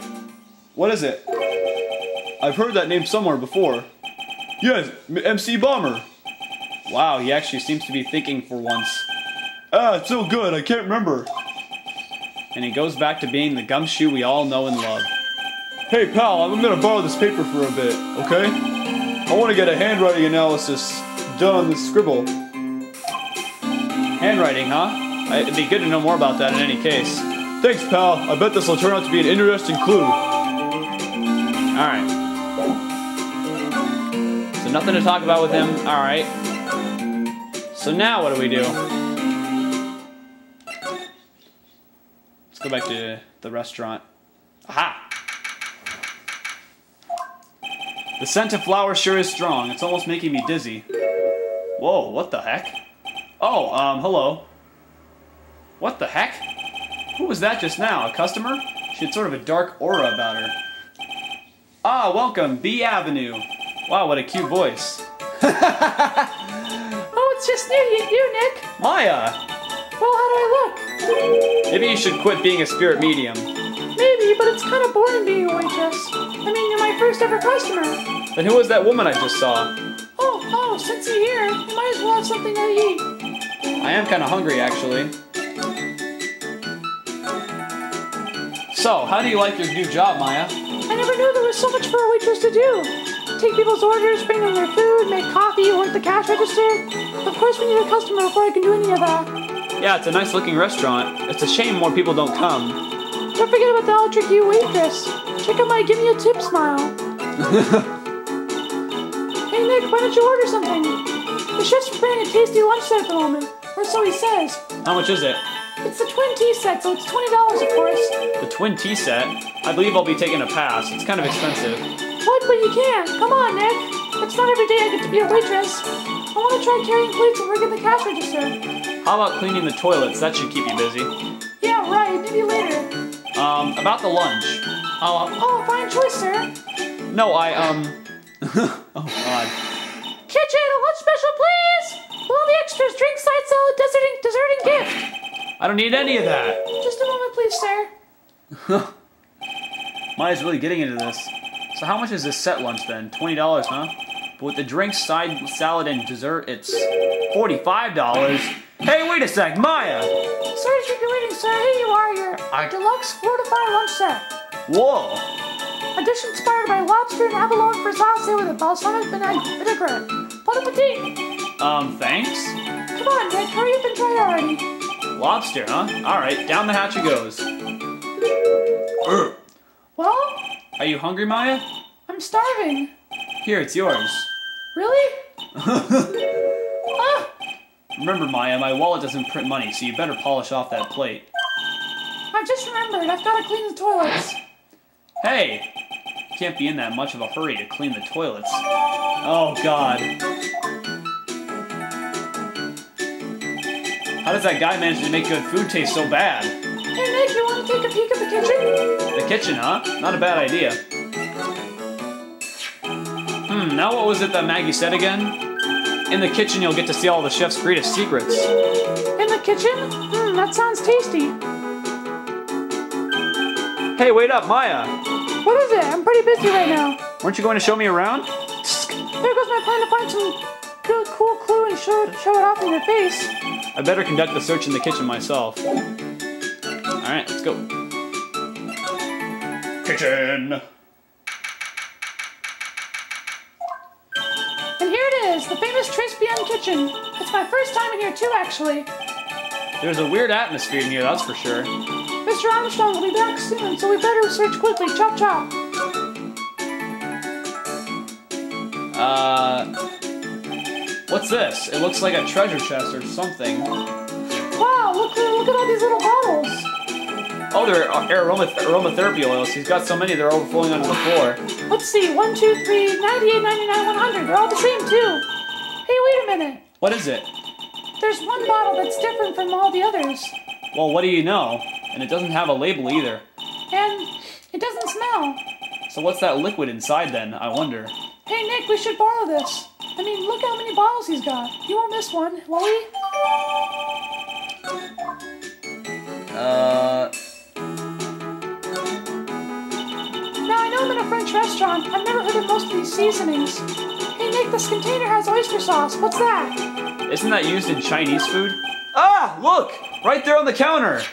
What is it? I've heard that name somewhere before. Yes, MC Bomber. Wow, he actually seems to be thinking for once. Ah, it's so good, I can't remember. And he goes back to being the Gumshoe we all know and love. Hey pal, I'm gonna borrow this paper for a bit, okay? I want to get a handwriting analysis done on this scribble. Handwriting, huh? It'd be good to know more about that in any case. Thanks pal, I bet this will turn out to be an interesting clue. Alright. So nothing to talk about with him. Alright. So now what do we do? Let's go back to the restaurant. Aha! The scent of flowers sure is strong. It's almost making me dizzy. Whoa, what the heck? Oh, hello. What the heck? Who was that just now? A customer? She had sort of a dark aura about her. Ah, welcome, B Avenue. Wow, what a cute voice. Oh, it's just you, Nick. Maya! Well, how do I look? Maybe you should quit being a spirit medium. Maybe, but it's kind of boring being a waitress. I mean, you're my first ever customer. Then who was that woman I just saw? Oh, since you're here, you might as well have something to eat. I am kind of hungry, actually. So, how do you like your new job, Maya? I never knew there was so much for a waitress to do. Take people's orders, bring them their food, make coffee, work the cash register. Of course, we need a customer before I can do any of that. Yeah, it's a nice looking restaurant. It's a shame more people don't come. Don't forget about the ultra cute waitress. Check out my give me a tip smile. Hey Nick, why don't you order something? The chef's preparing a tasty lunch set at the moment, or so he says. How much is it? It's the twin tea set, so it's $20 of course. The twin tea set? I believe I'll be taking a pass. It's kind of expensive. What? But you can't. Come on, Nick. It's not every day I get to be a waitress. I want to try carrying plates and working the cash register. How about cleaning the toilets? That should keep you busy. Yeah, right. Maybe later. About the lunch. Oh, fine choice, sir. No, oh, God. Kitchen, a lunch special, please. With all the extras, drink, side salad, dessert, and gift. I don't need any of that. Just a moment, please, sir. Maya's really getting into this. So how much is this set lunch then? $20, huh? But with the drinks, side salad, and dessert, it's $45. Hey, wait a sec, Maya! Sorry to keep you waiting, sir. Here you are, your deluxe fortified lunch set. Whoa! A dish inspired by lobster and abalone fricassee with a balsamic vinaigrette. Bon appetit! Thanks? Come on, Nick. Hurry up and try it already. Lobster, huh? Alright, down the hatch it goes. Well? Are you hungry, Maya? I'm starving. Here, it's yours. Really? Remember, Maya, my wallet doesn't print money, so you better polish off that plate. I've just remembered. I've got to clean the toilets. Hey! You can't be in that much of a hurry to clean the toilets. Oh, God. How does that guy manage to make good food taste so bad? Hey, Nick, you want to take a peek at the kitchen? The kitchen, huh? Not a bad idea. Now what was it that Maggie said again? In the kitchen, you'll get to see all the chef's greatest secrets. In the kitchen? That sounds tasty. Hey, wait up, Maya! What is it? I'm pretty busy right now. Weren't you going to show me around? There goes my plan to find some good, cool clue and show it off in your face. I better conduct the search in the kitchen myself. Alright, let's go. Kitchen! And here it is, the famous Trace BN kitchen. It's my first time in here too, actually. There's a weird atmosphere in here, that's for sure. Mr. Armstrong will be back soon, so we better search quickly. Chop, chop. What's this? It looks like a treasure chest or something. Wow, look at all these little bottles. Oh, they're aromatherapy oils. He's got so many they're overflowing onto the floor. Let's see, 1, 2, 3, 98, 99, 100. They're all the same too. Hey, wait a minute. What is it? There's one bottle that's different from all the others. Well, what do you know? And it doesn't have a label either. And it doesn't smell. So what's that liquid inside then, I wonder? Hey Nick, we should borrow this. I mean, look how many bottles he's got. You won't miss one, will we? Now, I know I'm in a French restaurant. I've never heard of most of these seasonings. Hey Nick, this container has oyster sauce. What's that? Isn't that used in Chinese food? Ah, look! Right there on the counter!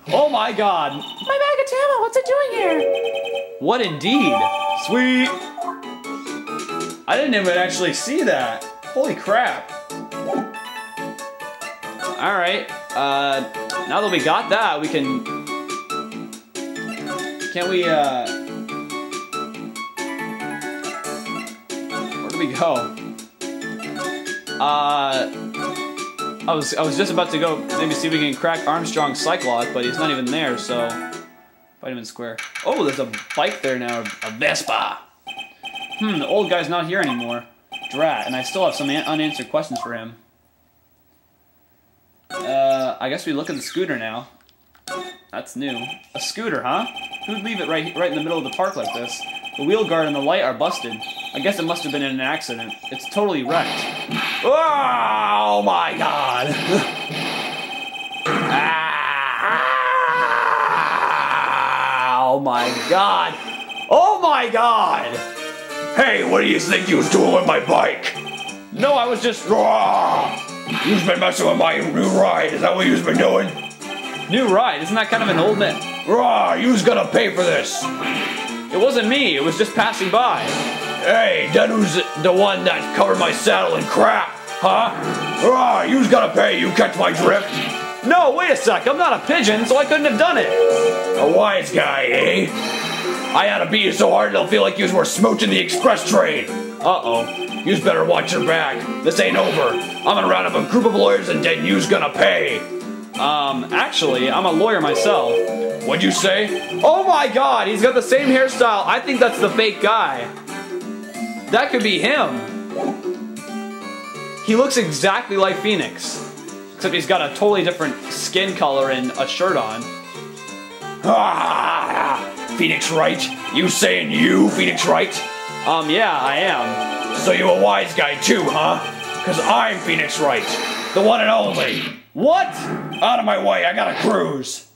Oh my god! My bag of Tama, what's it doing here? What indeed? Sweet! I didn't even actually see that. Holy crap. Alright, now that we got that, we can... Can't we, where do we go? I was just about to go maybe see if we can crack Armstrong's Cyclock, but he's not even there, so... Vitamin Square. Oh, there's a bike there now, a Vespa! The old guy's not here anymore. Drat, and I still have some unanswered questions for him. I guess we look at the scooter now. That's new. A scooter, huh? Who'd leave it right in the middle of the park like this? The wheel guard and the light are busted. I guess it must have been in an accident. It's totally wrecked. Oh my god! Oh my god! Oh my god! Hey, what do you think you was doing with my bike? No, I was just... You've been messing with my new ride. Is that what you've been doing? New ride? Isn't that kind of an old man? You's gonna pay for this. It wasn't me. It was just passing by. Hey, that was the one that covered my saddle in crap, huh? You's gonna pay. You catch my drift? No, wait a sec. I'm not a pigeon, so I couldn't have done it. A wise guy, eh? I had to beat you so hard they'll feel like yous were smooching the express train. Uh-oh. Yous better watch your back. This ain't over. I'm gonna round up a group of lawyers and then yous gonna pay. Actually, I'm a lawyer myself. What'd you say? Oh my god, he's got the same hairstyle. I think that's the fake guy. That could be him. He looks exactly like Phoenix. Except he's got a totally different skin color and a shirt on. Phoenix Wright? You saying you, Phoenix Wright? Yeah, I am. So you a wise guy too, huh? Cause I'm Phoenix Wright. The one and only. What? Out of my way, I gotta cruise.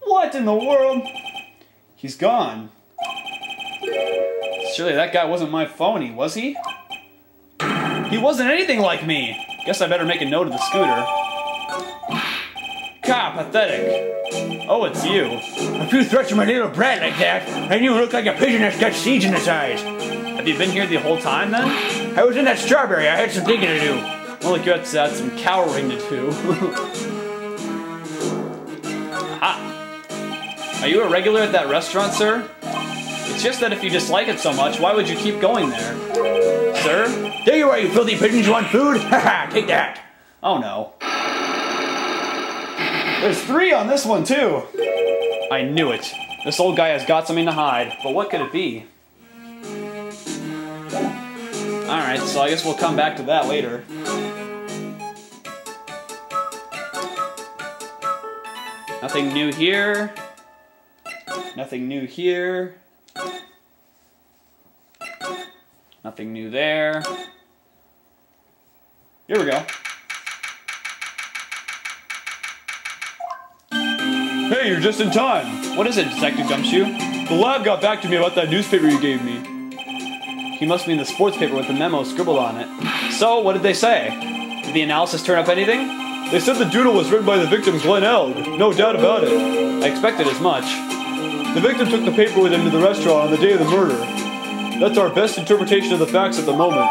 What in the world? He's gone. Surely that guy wasn't my phony, was he? He wasn't anything like me. Guess I better make a note of the scooter. God, pathetic. Oh, it's you. If you threaten my little brat like that, and you look like a pigeon that's got seeds in its eyes. Have you been here the whole time then? I was in that strawberry. I had some thinking to do. Well, like you had some cowering to do. Aha. Are you a regular at that restaurant, sir? It's just that if you dislike it so much, why would you keep going there? Sir? There you are, you filthy pigeons. You want food? Haha, take that. Oh no. There's 3 on this one too. I knew it. This old guy has got something to hide, but what could it be? Alright, so I guess we'll come back to that later. Nothing new here. Nothing new here. Nothing new there. Here we go. Hey, you're just in time. What is it, Detective Gumshoe? The lab got back to me about that newspaper you gave me. He must mean the sports paper with the memo scribbled on it. So, what did they say? Did the analysis turn up anything? They said the doodle was written by the victim, Glenn Elg. No doubt about it. I expected as much. The victim took the paper with him to the restaurant on the day of the murder. That's our best interpretation of the facts at the moment.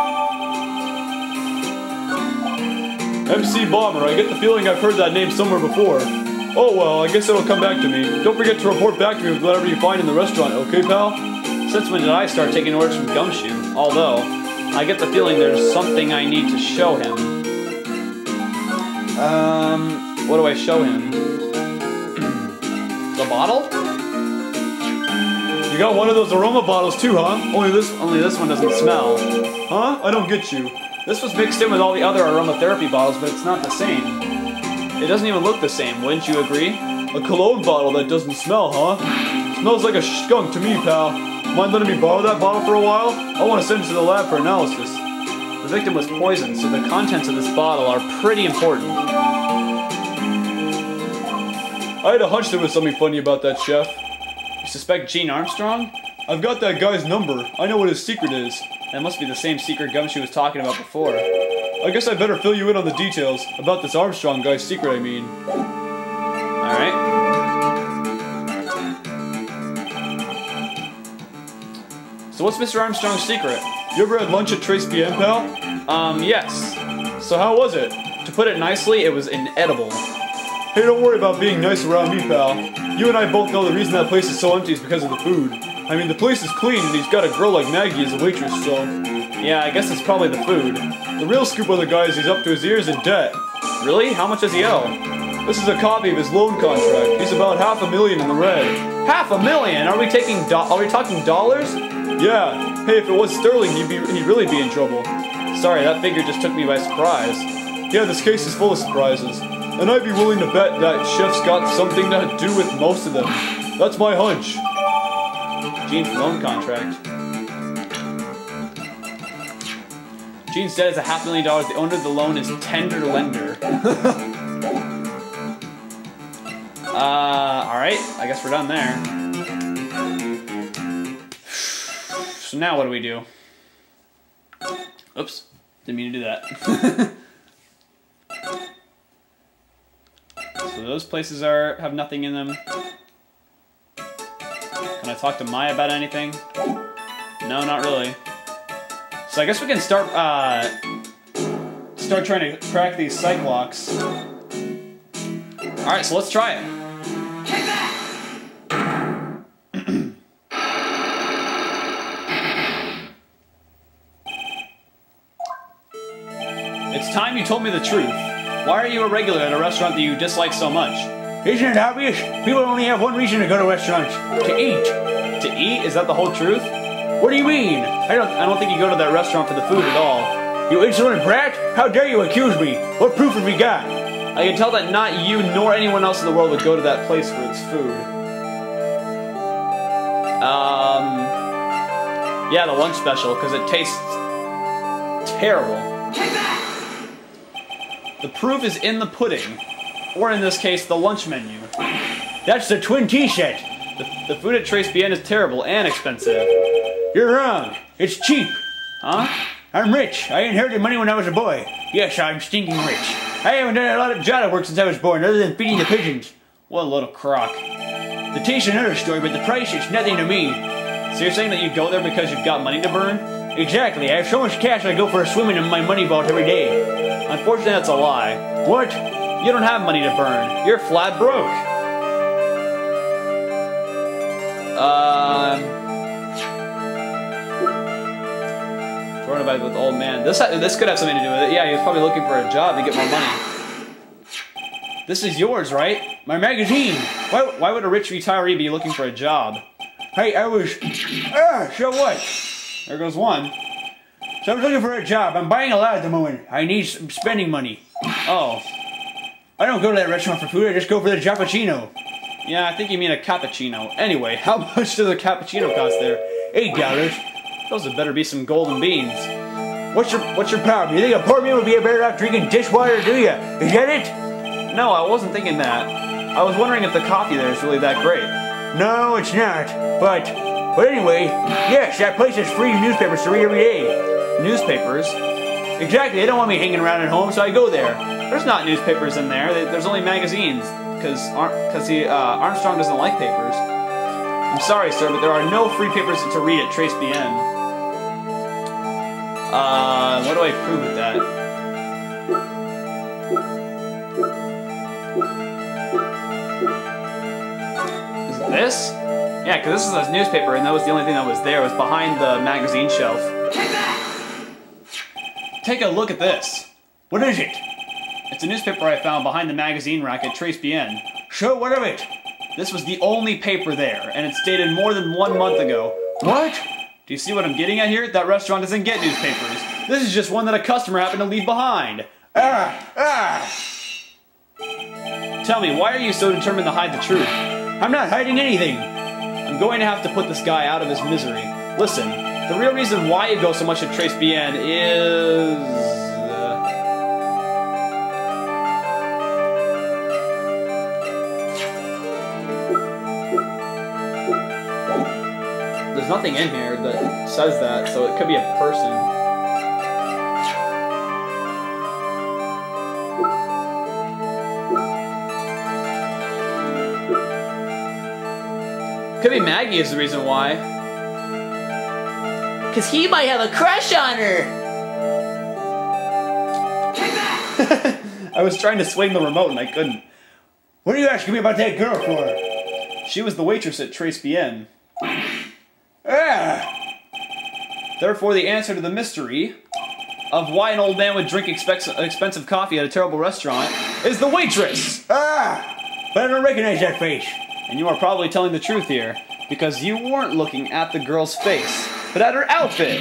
MC Bomber, I get the feeling I've heard that name somewhere before. Oh well, I guess it'll come back to me. Don't forget to report back to me with whatever you find in the restaurant, okay pal? Since when did I start taking orders from Gumshoe? Although, I get the feeling there's something I need to show him. What do I show him? The bottle? You got one of those aroma bottles too, huh? Only this one doesn't smell. Huh? I don't get you. This was mixed in with all the other aromatherapy bottles, but it's not the same. It doesn't even look the same, wouldn't you agree? A cologne bottle that doesn't smell, huh? Smells like a skunk to me, pal. Mind letting me borrow that bottle for a while? I want to send it to the lab for analysis. The victim was poisoned, so the contents of this bottle are pretty important. I had a hunch there was something funny about that, Chef. You suspect Gene Armstrong? I've got that guy's number. I know what his secret is. That must be the same secret Gumshoe was talking about before. I guess I better fill you in on the details. About this Armstrong guy's secret, I mean. Alright. So what's Mr. Armstrong's secret? You ever had lunch at Trace PM, pal? Yes. So how was it? To put it nicely, it was inedible. Hey, don't worry about being nice around me, pal. You and I both know the reason that place is so empty is because of the food. I mean, the place is clean and he's got a girl like Maggie as a waitress, so... Yeah, I guess it's probably the food. The real scoop of the guy is he's up to his ears in debt. Really? How much does he owe? This is a copy of his loan contract. He's about $500,000 in the red. $500,000? Are we talking dollars? Yeah. Hey, if it was sterling, he'd really be in trouble. Sorry, that figure just took me by surprise. Yeah, this case is full of surprises. And I'd be willing to bet that Chef's got something to do with most of them. That's my hunch. Gene's loan contract. Gene's debt is $500,000. The owner of the loan is tender lender. Alright. I guess we're done there. So now what do we do? Oops. Didn't mean to do that. So those places have nothing in them. Can I talk to Maya about anything? No, not really. So I guess we can start trying to crack these psych locks. Alright, so let's try it. It's time you told me the truth. Why are you a regular at a restaurant that you dislike so much? Isn't it obvious? People only have one reason to go to restaurants. To eat. To eat? Is that the whole truth? What do you mean? I don't think you go to that restaurant for the food at all. You insolent brat! How dare you accuse me? What proof have we got? I can tell that not you nor anyone else in the world would go to that place for its food. Yeah, the lunch special, because it tastes terrible. The proof is in the pudding. Or in this case, the lunch menu. That's the twin tea set. The food at Trace Bien is terrible and expensive. You're wrong. It's cheap. Huh? I'm rich. I inherited money when I was a boy. Yes, I'm stinking rich. I haven't done a lot of job work since I was born, other than feeding the pigeons. What a load of crock. The taste's another story, but the price is nothing to me. So you're saying that you go there because you've got money to burn? Exactly. I have so much cash I go for a swim in my money vault every day. Unfortunately, that's a lie. What? You don't have money to burn. You're flat broke. Coronavirus with the old man. This could have something to do with it. Yeah, he was probably looking for a job to get more money. This is yours, right? My magazine. Why would a rich retiree be looking for a job? Hey, I was... so what? There goes one. So I was looking for a job. I'm buying a lot at the moment. I need some spending money. Oh. I don't go to that restaurant for food. I just go for the cappuccino. Yeah, I think you mean a cappuccino. Anyway, how much does a cappuccino cost there? $8. Those would better be some golden beans. What's your problem? You think a poor man would be better off drinking dishwater, do you? Is that it? No, I wasn't thinking that. I was wondering if the coffee there is really that great. No, it's not. But anyway, yes, that place has free newspapers to read every day. Newspapers? Exactly. They don't want me hanging around at home, so I go there. There's not newspapers in there. There's only magazines. Because Armstrong doesn't like papers. I'm sorry, sir, but there are no free papers to read at Trace BN. What do I prove with that? Is it this? Yeah, because this is a newspaper, and that was the only thing that was there. It was behind the magazine shelf. take a look at this. What is it? It's a newspaper I found behind the magazine rack at Trace Bien. Sure, what of it? This was the only paper there, and it's dated more than 1 month ago. What? Do you see what I'm getting at here? That restaurant doesn't get newspapers. This is just one that a customer happened to leave behind. Tell me, why are you so determined to hide the truth? I'm not hiding anything. I'm going to have to put this guy out of his misery. Listen, the real reason why you go so much at Trace Bien is... There's nothing in here that says that, so it could be a person. Could be Maggie is the reason why. Cause he might have a crush on her. I was trying to swing the remote and I couldn't. What are you asking me about that girl for? She was the waitress at Trace Bien. Ah! Therefore, the answer to the mystery of why an old man would drink expensive coffee at a terrible restaurant is the waitress! Ah! But I don't recognize that face. And you are probably telling the truth here, because you weren't looking at the girl's face, but at her outfit!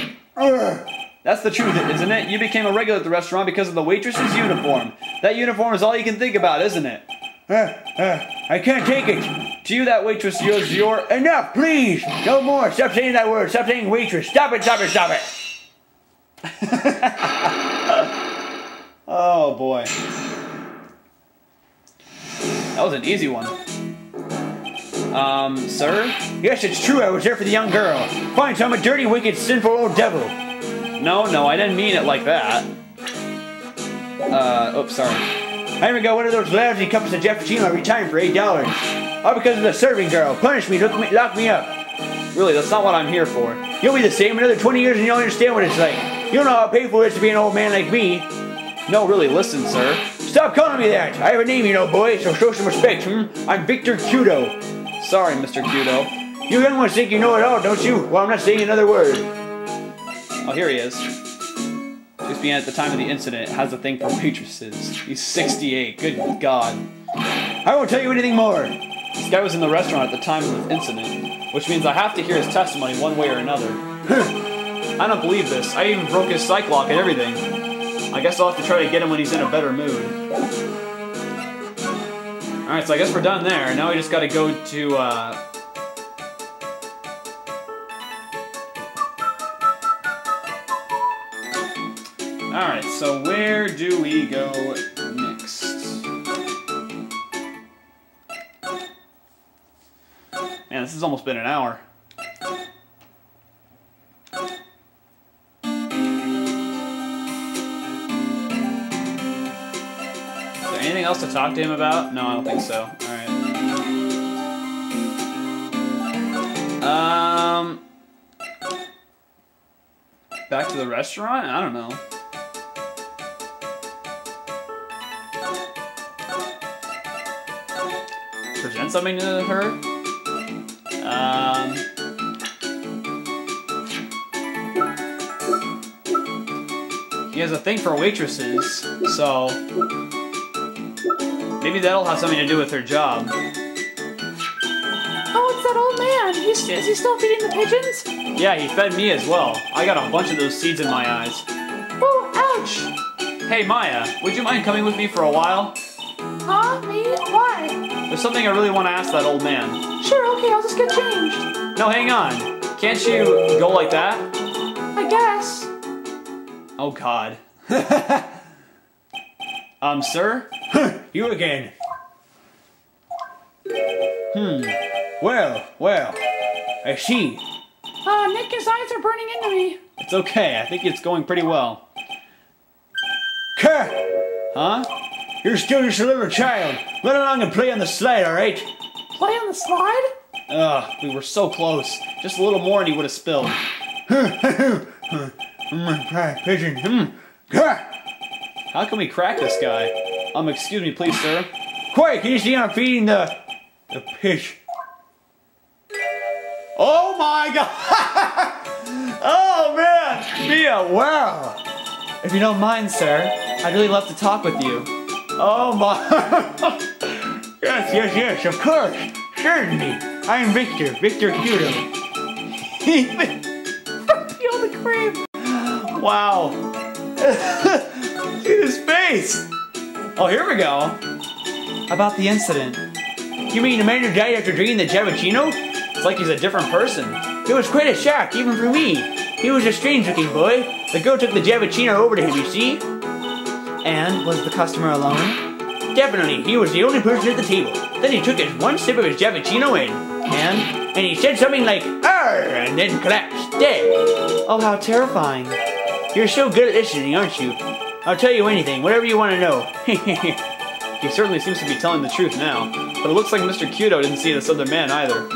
That's the truth, isn't it? You became a regular at the restaurant because of the waitress's uniform. That uniform is all you can think about, isn't it? I can't take it. To you, that waitress is your... Enough, please! No more! Stop saying that word! Stop saying waitress! Stop it, stop it, stop it! Oh, boy. That was an easy one. Sir? Yes, it's true, I was there for the young girl. Fine, so I'm a dirty, wicked, sinful old devil. No, I didn't mean it like that. Oops, sorry. I even got one of those lousy cups of Jefferino every time for $8. All because of the serving girl. Punish me, lock me up. Really, that's not what I'm here for. You'll be the same another 20 years and you'll understand what it's like. You don't know how painful it is to be an old man like me. No, really, listen, sir. Stop calling me that. I have a name, you know, boy, so show some respect, I'm Victor Cudo. Sorry, Mr. Cudo. You young ones think you know it all, don't you? Well, I'm not saying another word. Oh, here he is. Trace Bien at the time of the incident has a thing for waitresses. He's 68. Good God. I won't tell you anything more. This guy was in the restaurant at the time of the incident, which means I have to hear his testimony one way or another. I don't believe this. I even broke his psych lock and everything. I guess I'll have to try to get him when he's in a better mood. Alright, so I guess we're done there. Now we just gotta go to, Alright, so where do we go next? Man, this has almost been an hour. Is there anything else to talk to him about? No, I don't think so. Alright. Back to the restaurant? I don't know. Present something to her? He has a thing for waitresses, so maybe that'll have something to do with her job. Oh, it's that old man. Is he still feeding the pigeons? Yeah, he fed me as well. I got a bunch of those seeds in my eyes. Oh, ouch. Hey, Maya, would you mind coming with me for a while? Huh? Me? Why? There's something I really want to ask that old man. Sure, okay, I'll just get changed. No, hang on. Can't you go like that? I guess. Oh, God. Sir? You again. Well, I see. Nick, his eyes are burning into me. It's okay. I think it's going pretty well. Huh? You're still just a little child. Run along and play on the slide, alright? Play on the slide? Ugh, we were so close. Just a little more and he would have spilled. Pigeon. How can we crack this guy? Excuse me, please, sir. Quiet, can you see I'm feeding the fish? Oh my God! Oh man! Mia, wow! If you don't mind, sir, I'd really love to talk with you. Oh my! Yes, of course. Certainly. I'm Victor Cudo. Feel the cream. Wow. See his face. Oh, here we go. About the incident. You mean the man who died after drinking the Javicino? It's like he's a different person. It was quite a shock, even for me. He was a strange-looking boy. The girl took the Javicino over to him, you see? And was the customer alone? Definitely, he was the only person at the table. Then he took his one sip of his Javicino And he said something like, "Arr!" and then collapsed, dead. Oh, how terrifying. You're so good at listening, aren't you? I'll tell you anything, whatever you want to know. He certainly seems to be telling the truth now. But it looks like Mr. Cudo didn't see this other man either.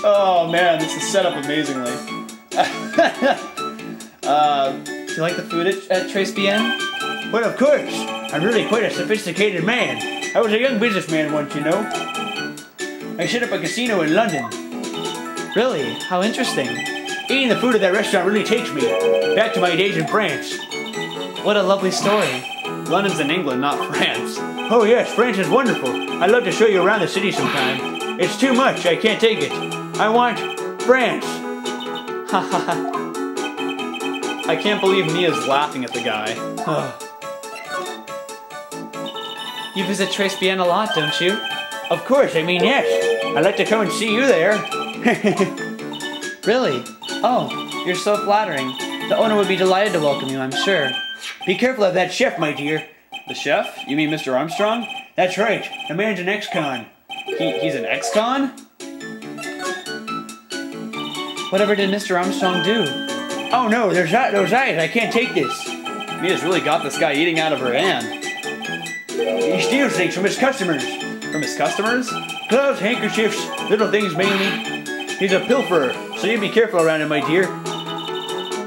Oh man, this is set up amazingly. Do you like the food at Trace BN? Well, of course. I'm really quite a sophisticated man. I was a young businessman once, you know. I set up a casino in London. Really? How interesting. Eating the food at that restaurant really takes me back to my days in France. What a lovely story. London's in England, not France. Oh yes, France is wonderful. I'd love to show you around the city sometime. It's too much, I can't take it. I want France. I can't believe Mia's laughing at the guy. You visit Trace BN a lot, don't you? Of course, I mean yes. I'd like to come and see you there. Really? Oh, you're so flattering. The owner would be delighted to welcome you, I'm sure. Be careful of that chef, my dear. The chef? You mean Mr. Armstrong? That's right. The man's an ex-con. He's an ex-con? Whatever did Mr. Armstrong do? Oh no, those eyes. I can't take this. Mia's really got this guy eating out of her hand. He steals things from his customers. From his customers? Gloves, handkerchiefs, little things mainly. He's a pilferer, so you be careful around him, my dear.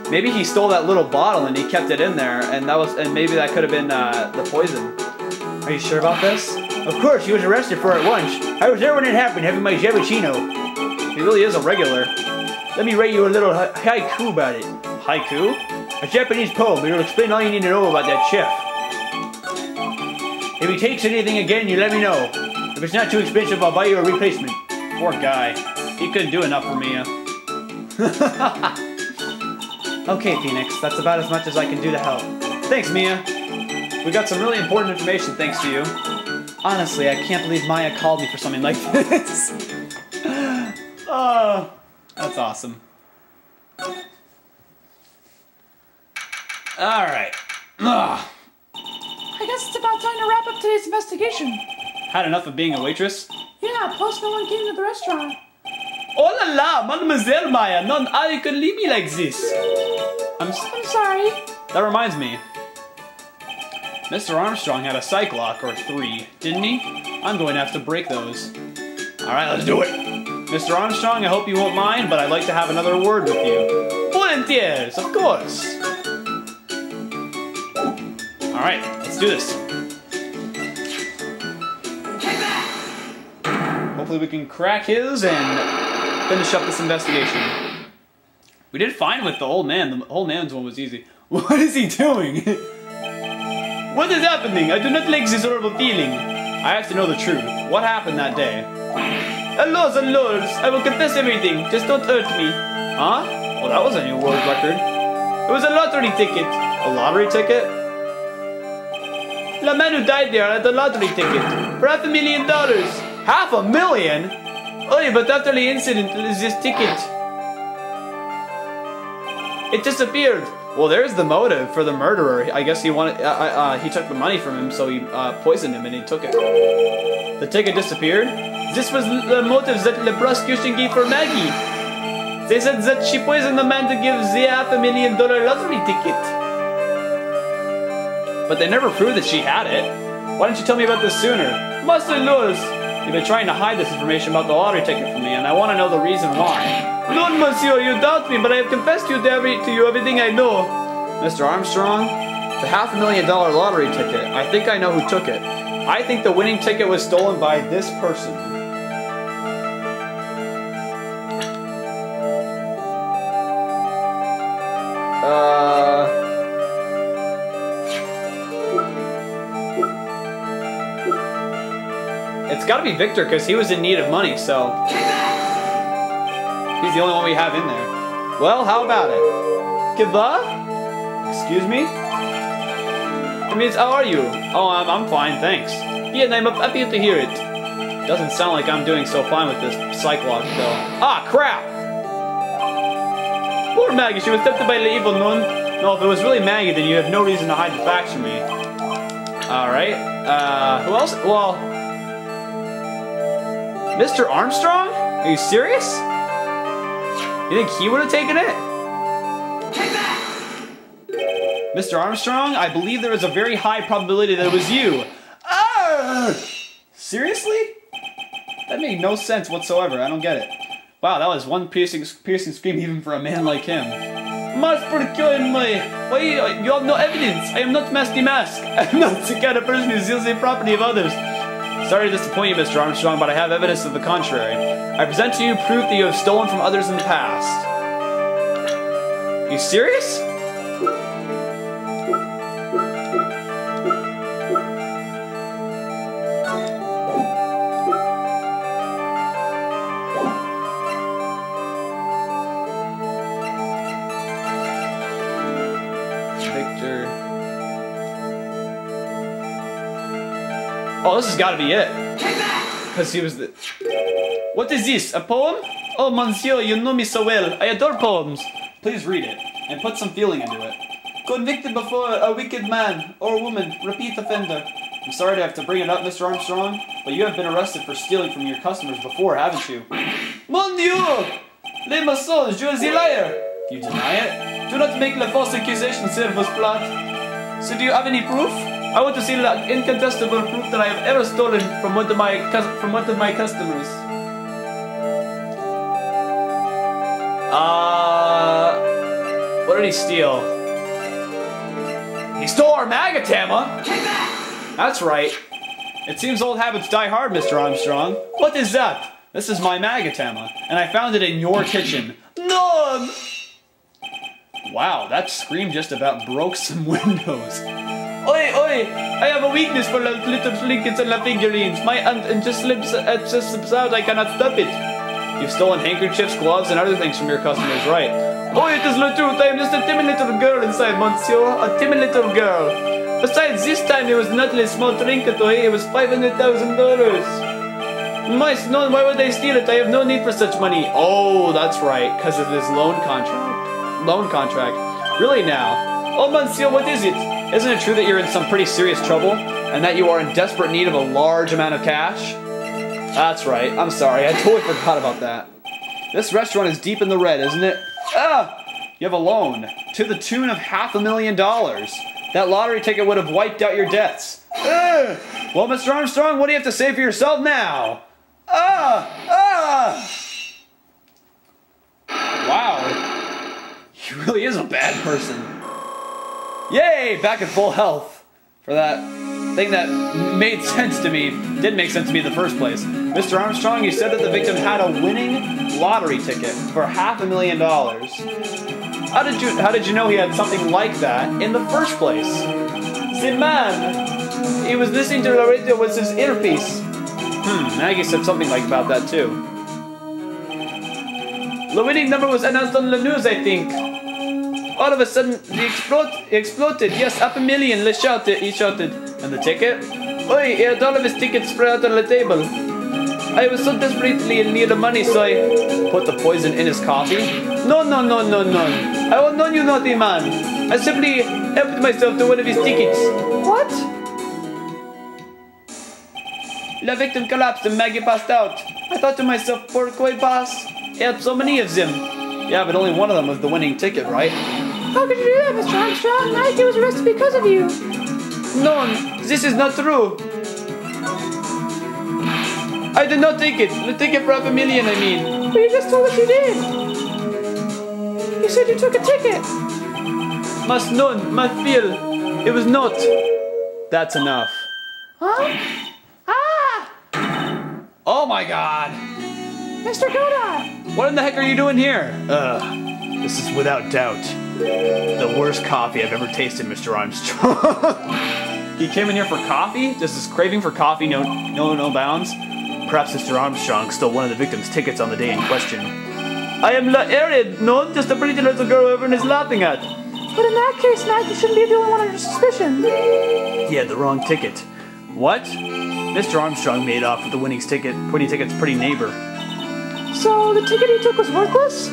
Maybe he stole that little bottle and he kept it in there, and maybe that could have been the poison. Are you sure about this? Of course, he was arrested for it once. I was there when it happened, having my Javicino. He really is a regular. Let me write you a little haiku about it. Haiku? A Japanese poem. It'll explain all you need to know about that chef. If he takes anything again, you let me know. If it's not too expensive, I'll buy you a replacement. Poor guy. He couldn't do enough for Mia. Okay, Phoenix. That's about as much as I can do to help. Thanks, Mia. We got some really important information thanks to you. Honestly, I can't believe Maya called me for something like this. Oh, that's awesome. Alright. I guess it's about time to wrap up today's investigation. Had enough of being a waitress? Yeah, plus no one came to the restaurant. Oh la la, Mademoiselle Maya, none I could leave me like this. I'm sorry. That reminds me. Mr. Armstrong had a psych lock or 3, didn't he? I'm going to have to break those. Alright, let's do it. Mr. Armstrong, I hope you won't mind, but I'd like to have another word with you. Volunteers, of course. Alright, let's do this. Hopefully we can crack his and finish up this investigation. We did fine with the old man. The old man's one was easy. What is he doing? What is happening? I do not like this horrible feeling. I have to know the truth. What happened that day? Hellos and lords, I will confess everything. Just don't hurt me. Huh? Well, that was a new world record. It was a lottery ticket. A lottery ticket? The man who died there had a lottery ticket for $500,000. $500,000? Oh, but after the incident, this ticket, it disappeared. Well, there's the motive for the murderer. I guess he wanted. He took the money from him, so he poisoned him, and he took it. The ticket disappeared. This was the motive that the prosecution gave for Maggie. They said that she poisoned the man to give the $500,000 lottery ticket. But they never proved that she had it. Why didn't you tell me about this sooner? Master Lewis, you've been trying to hide this information about the lottery ticket from me, and I want to know the reason why. Lord, monsieur, you doubt me, but I have confessed to you everything I know. Mr. Armstrong, the $500,000 lottery ticket, I think I know who took it. I think the winning ticket was stolen by this person. It's gotta be Victor, because he was in need of money, so... He's the only one we have in there. Well, how about it? Kiva? Excuse me? It means, how are you? Oh, I'm fine, thanks. Yeah, and I'm happy to hear it. Doesn't sound like I'm doing so fine with this Cyclops, though. Ah, crap! Poor Maggie, she was tempted by the evil nun. No, if it was really Maggie, then you have no reason to hide the facts from me. Alright, who else? Well... Mr. Armstrong? Are you serious? You think he would have taken it? Mr. Armstrong, I believe there is a very high probability that it was you. Ah! Seriously? That made no sense whatsoever. I don't get it. Wow, that was one piercing scream even for a man like him. Why, you have no evidence. I am not Master Mask. I am not the kind of person who steals the property of others. Sorry to disappoint you, Mr. Armstrong, but I have evidence to the contrary. I present to you proof that you have stolen from others in the past. Are you serious? Victor. Oh, this has got to be it. Because he was the... What is this? A poem? Oh, monsieur, you know me so well. I adore poems. Please read it, and put some feeling into it. Convicted before a wicked man or woman, repeat offender. I'm sorry to have to bring it up, Mr. Armstrong, but you have been arrested for stealing from your customers before, haven't you? Mon Dieu! Les mensonges, je suis a liar! You deny it? Do not make the false accusation serve as blood. So do you have any proof? I want to see the incontestable proof that I have ever stolen from one of my customers. What did he steal? He stole our Magatama! That's right. It seems old habits die hard, Mr. Armstrong. What is that? This is my Magatama, and I found it in your kitchen. No! Wow, that scream just about broke some windows. Oi, oi! I have a weakness for little trinkets and figurines. My aunt just slips out, I cannot stop it. You've stolen handkerchiefs, gloves, and other things from your customers, right? Oh, it is the truth. I am just a timid little girl inside, monsieur. A timid little girl. Besides, this time it was not a small trinket, it was $500,000. My son, why would they steal it? I have no need for such money. Oh, that's right, because of this loan contract. Really now? Oh, monsieur, what is it? Isn't it true that you're in some pretty serious trouble, and that you are in desperate need of a large amount of cash? That's right, I'm sorry, I totally forgot about that. This restaurant is deep in the red, isn't it? Ah! You have a loan, to the tune of $500,000. That lottery ticket would have wiped out your debts. Ugh. Well, Mr. Armstrong, what do you have to say for yourself now? Wow. He really is a bad person. Yay! Back at full health. For that thing that made sense to me, didn't make sense to me in the first place. Mr. Armstrong, you said that the victim had a winning lottery ticket for $500,000. How did you know he had something like that in the first place? The man, he was listening to the radio with his earpiece. Maggie said something like about that too. The winning number was announced on the news, I think. All of a sudden, he exploded. Yes, $500,000, he shouted. And the ticket? Oi, he had all of his tickets spread out on the table. I was so desperately in need of money, so I put the poison in his coffee. No. I will know you naughty man. I simply helped myself to one of his tickets. What? The victim collapsed and Maggie passed out. I thought to myself, poor koi boss. He had so many of them. Yeah, but only one of them was the winning ticket, right? How could you do that, Mr. Armstrong? Maggie was arrested because of you. No, this is not true. I did not take it. The ticket for $500,000, I mean. But you just told us you did. You said you took a ticket. Must none, must feel. It was not. That's enough. Huh? Ah! Oh my god. Mr. Koda! What in the heck are you doing here? This is without doubt the worst coffee I've ever tasted, Mr. Armstrong. He came in here for coffee? Does his craving for coffee no bounds? Perhaps Mr. Armstrong stole one of the victim's tickets on the day in question. I am La Erin, no, just a pretty little girl everyone is laughing at. But in that case, Maggie shouldn't be the only one under suspicion. He had the wrong ticket. What? Mr. Armstrong made off with the winning ticket's pretty neighbor. So the ticket he took was worthless?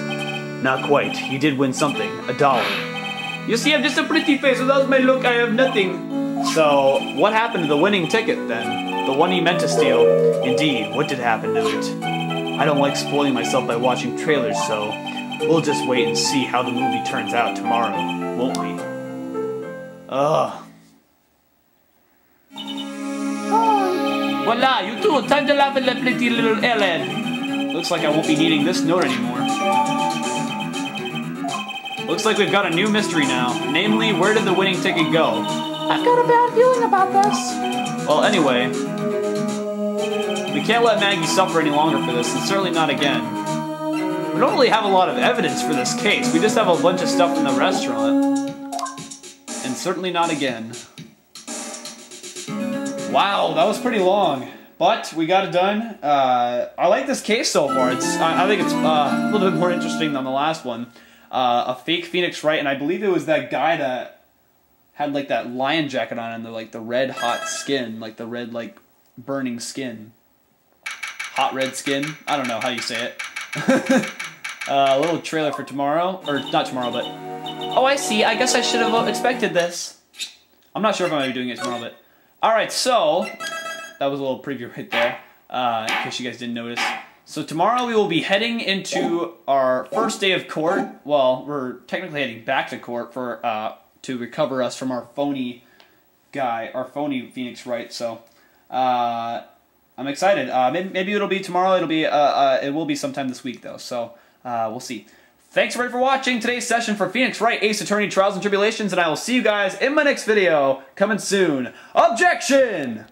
Not quite. He did win something. $1. You see, I'm just a pretty face. Without my look, I have nothing. So, what happened to the winning ticket, then? The one he meant to steal? Indeed, what did happen to it? I don't like spoiling myself by watching trailers, so we'll just wait and see how the movie turns out tomorrow, won't we? Ugh. Voila, you two, time to laugh at that pretty little Ellen. Looks like I won't be needing this note anymore. Looks like we've got a new mystery now. Namely, where did the winning ticket go? I've got a bad feeling about this. Well, anyway, we can't let Maggie suffer any longer for this, and certainly not again. We don't really have a lot of evidence for this case. We just have a bunch of stuff in the restaurant. And certainly not again. Wow, that was pretty long. But we got it done. I like this case so far. I think it's a little bit more interesting than the last one. A fake Phoenix Wright, and I believe it was that guy that had like that lion jacket on and the red hot skin, like the red like burning skin. Hot red skin? I don't know how you say it. A little trailer for tomorrow, or not tomorrow, but... Oh, I see. I guess I should have expected this. I'm not sure if I'm going to be doing it tomorrow, but... Alright, so... That was a little preview right there, in case you guys didn't notice. So tomorrow we will be heading into our first day of court. Well, we're technically heading back to court for to recover us from our phony guy, our phony Phoenix Wright. So I'm excited. Maybe it'll be tomorrow. It will be sometime this week though. So we'll see. Thanks everybody for watching today's session for Phoenix Wright Ace Attorney Trials and Tribulations, and I will see you guys in my next video coming soon. Objection!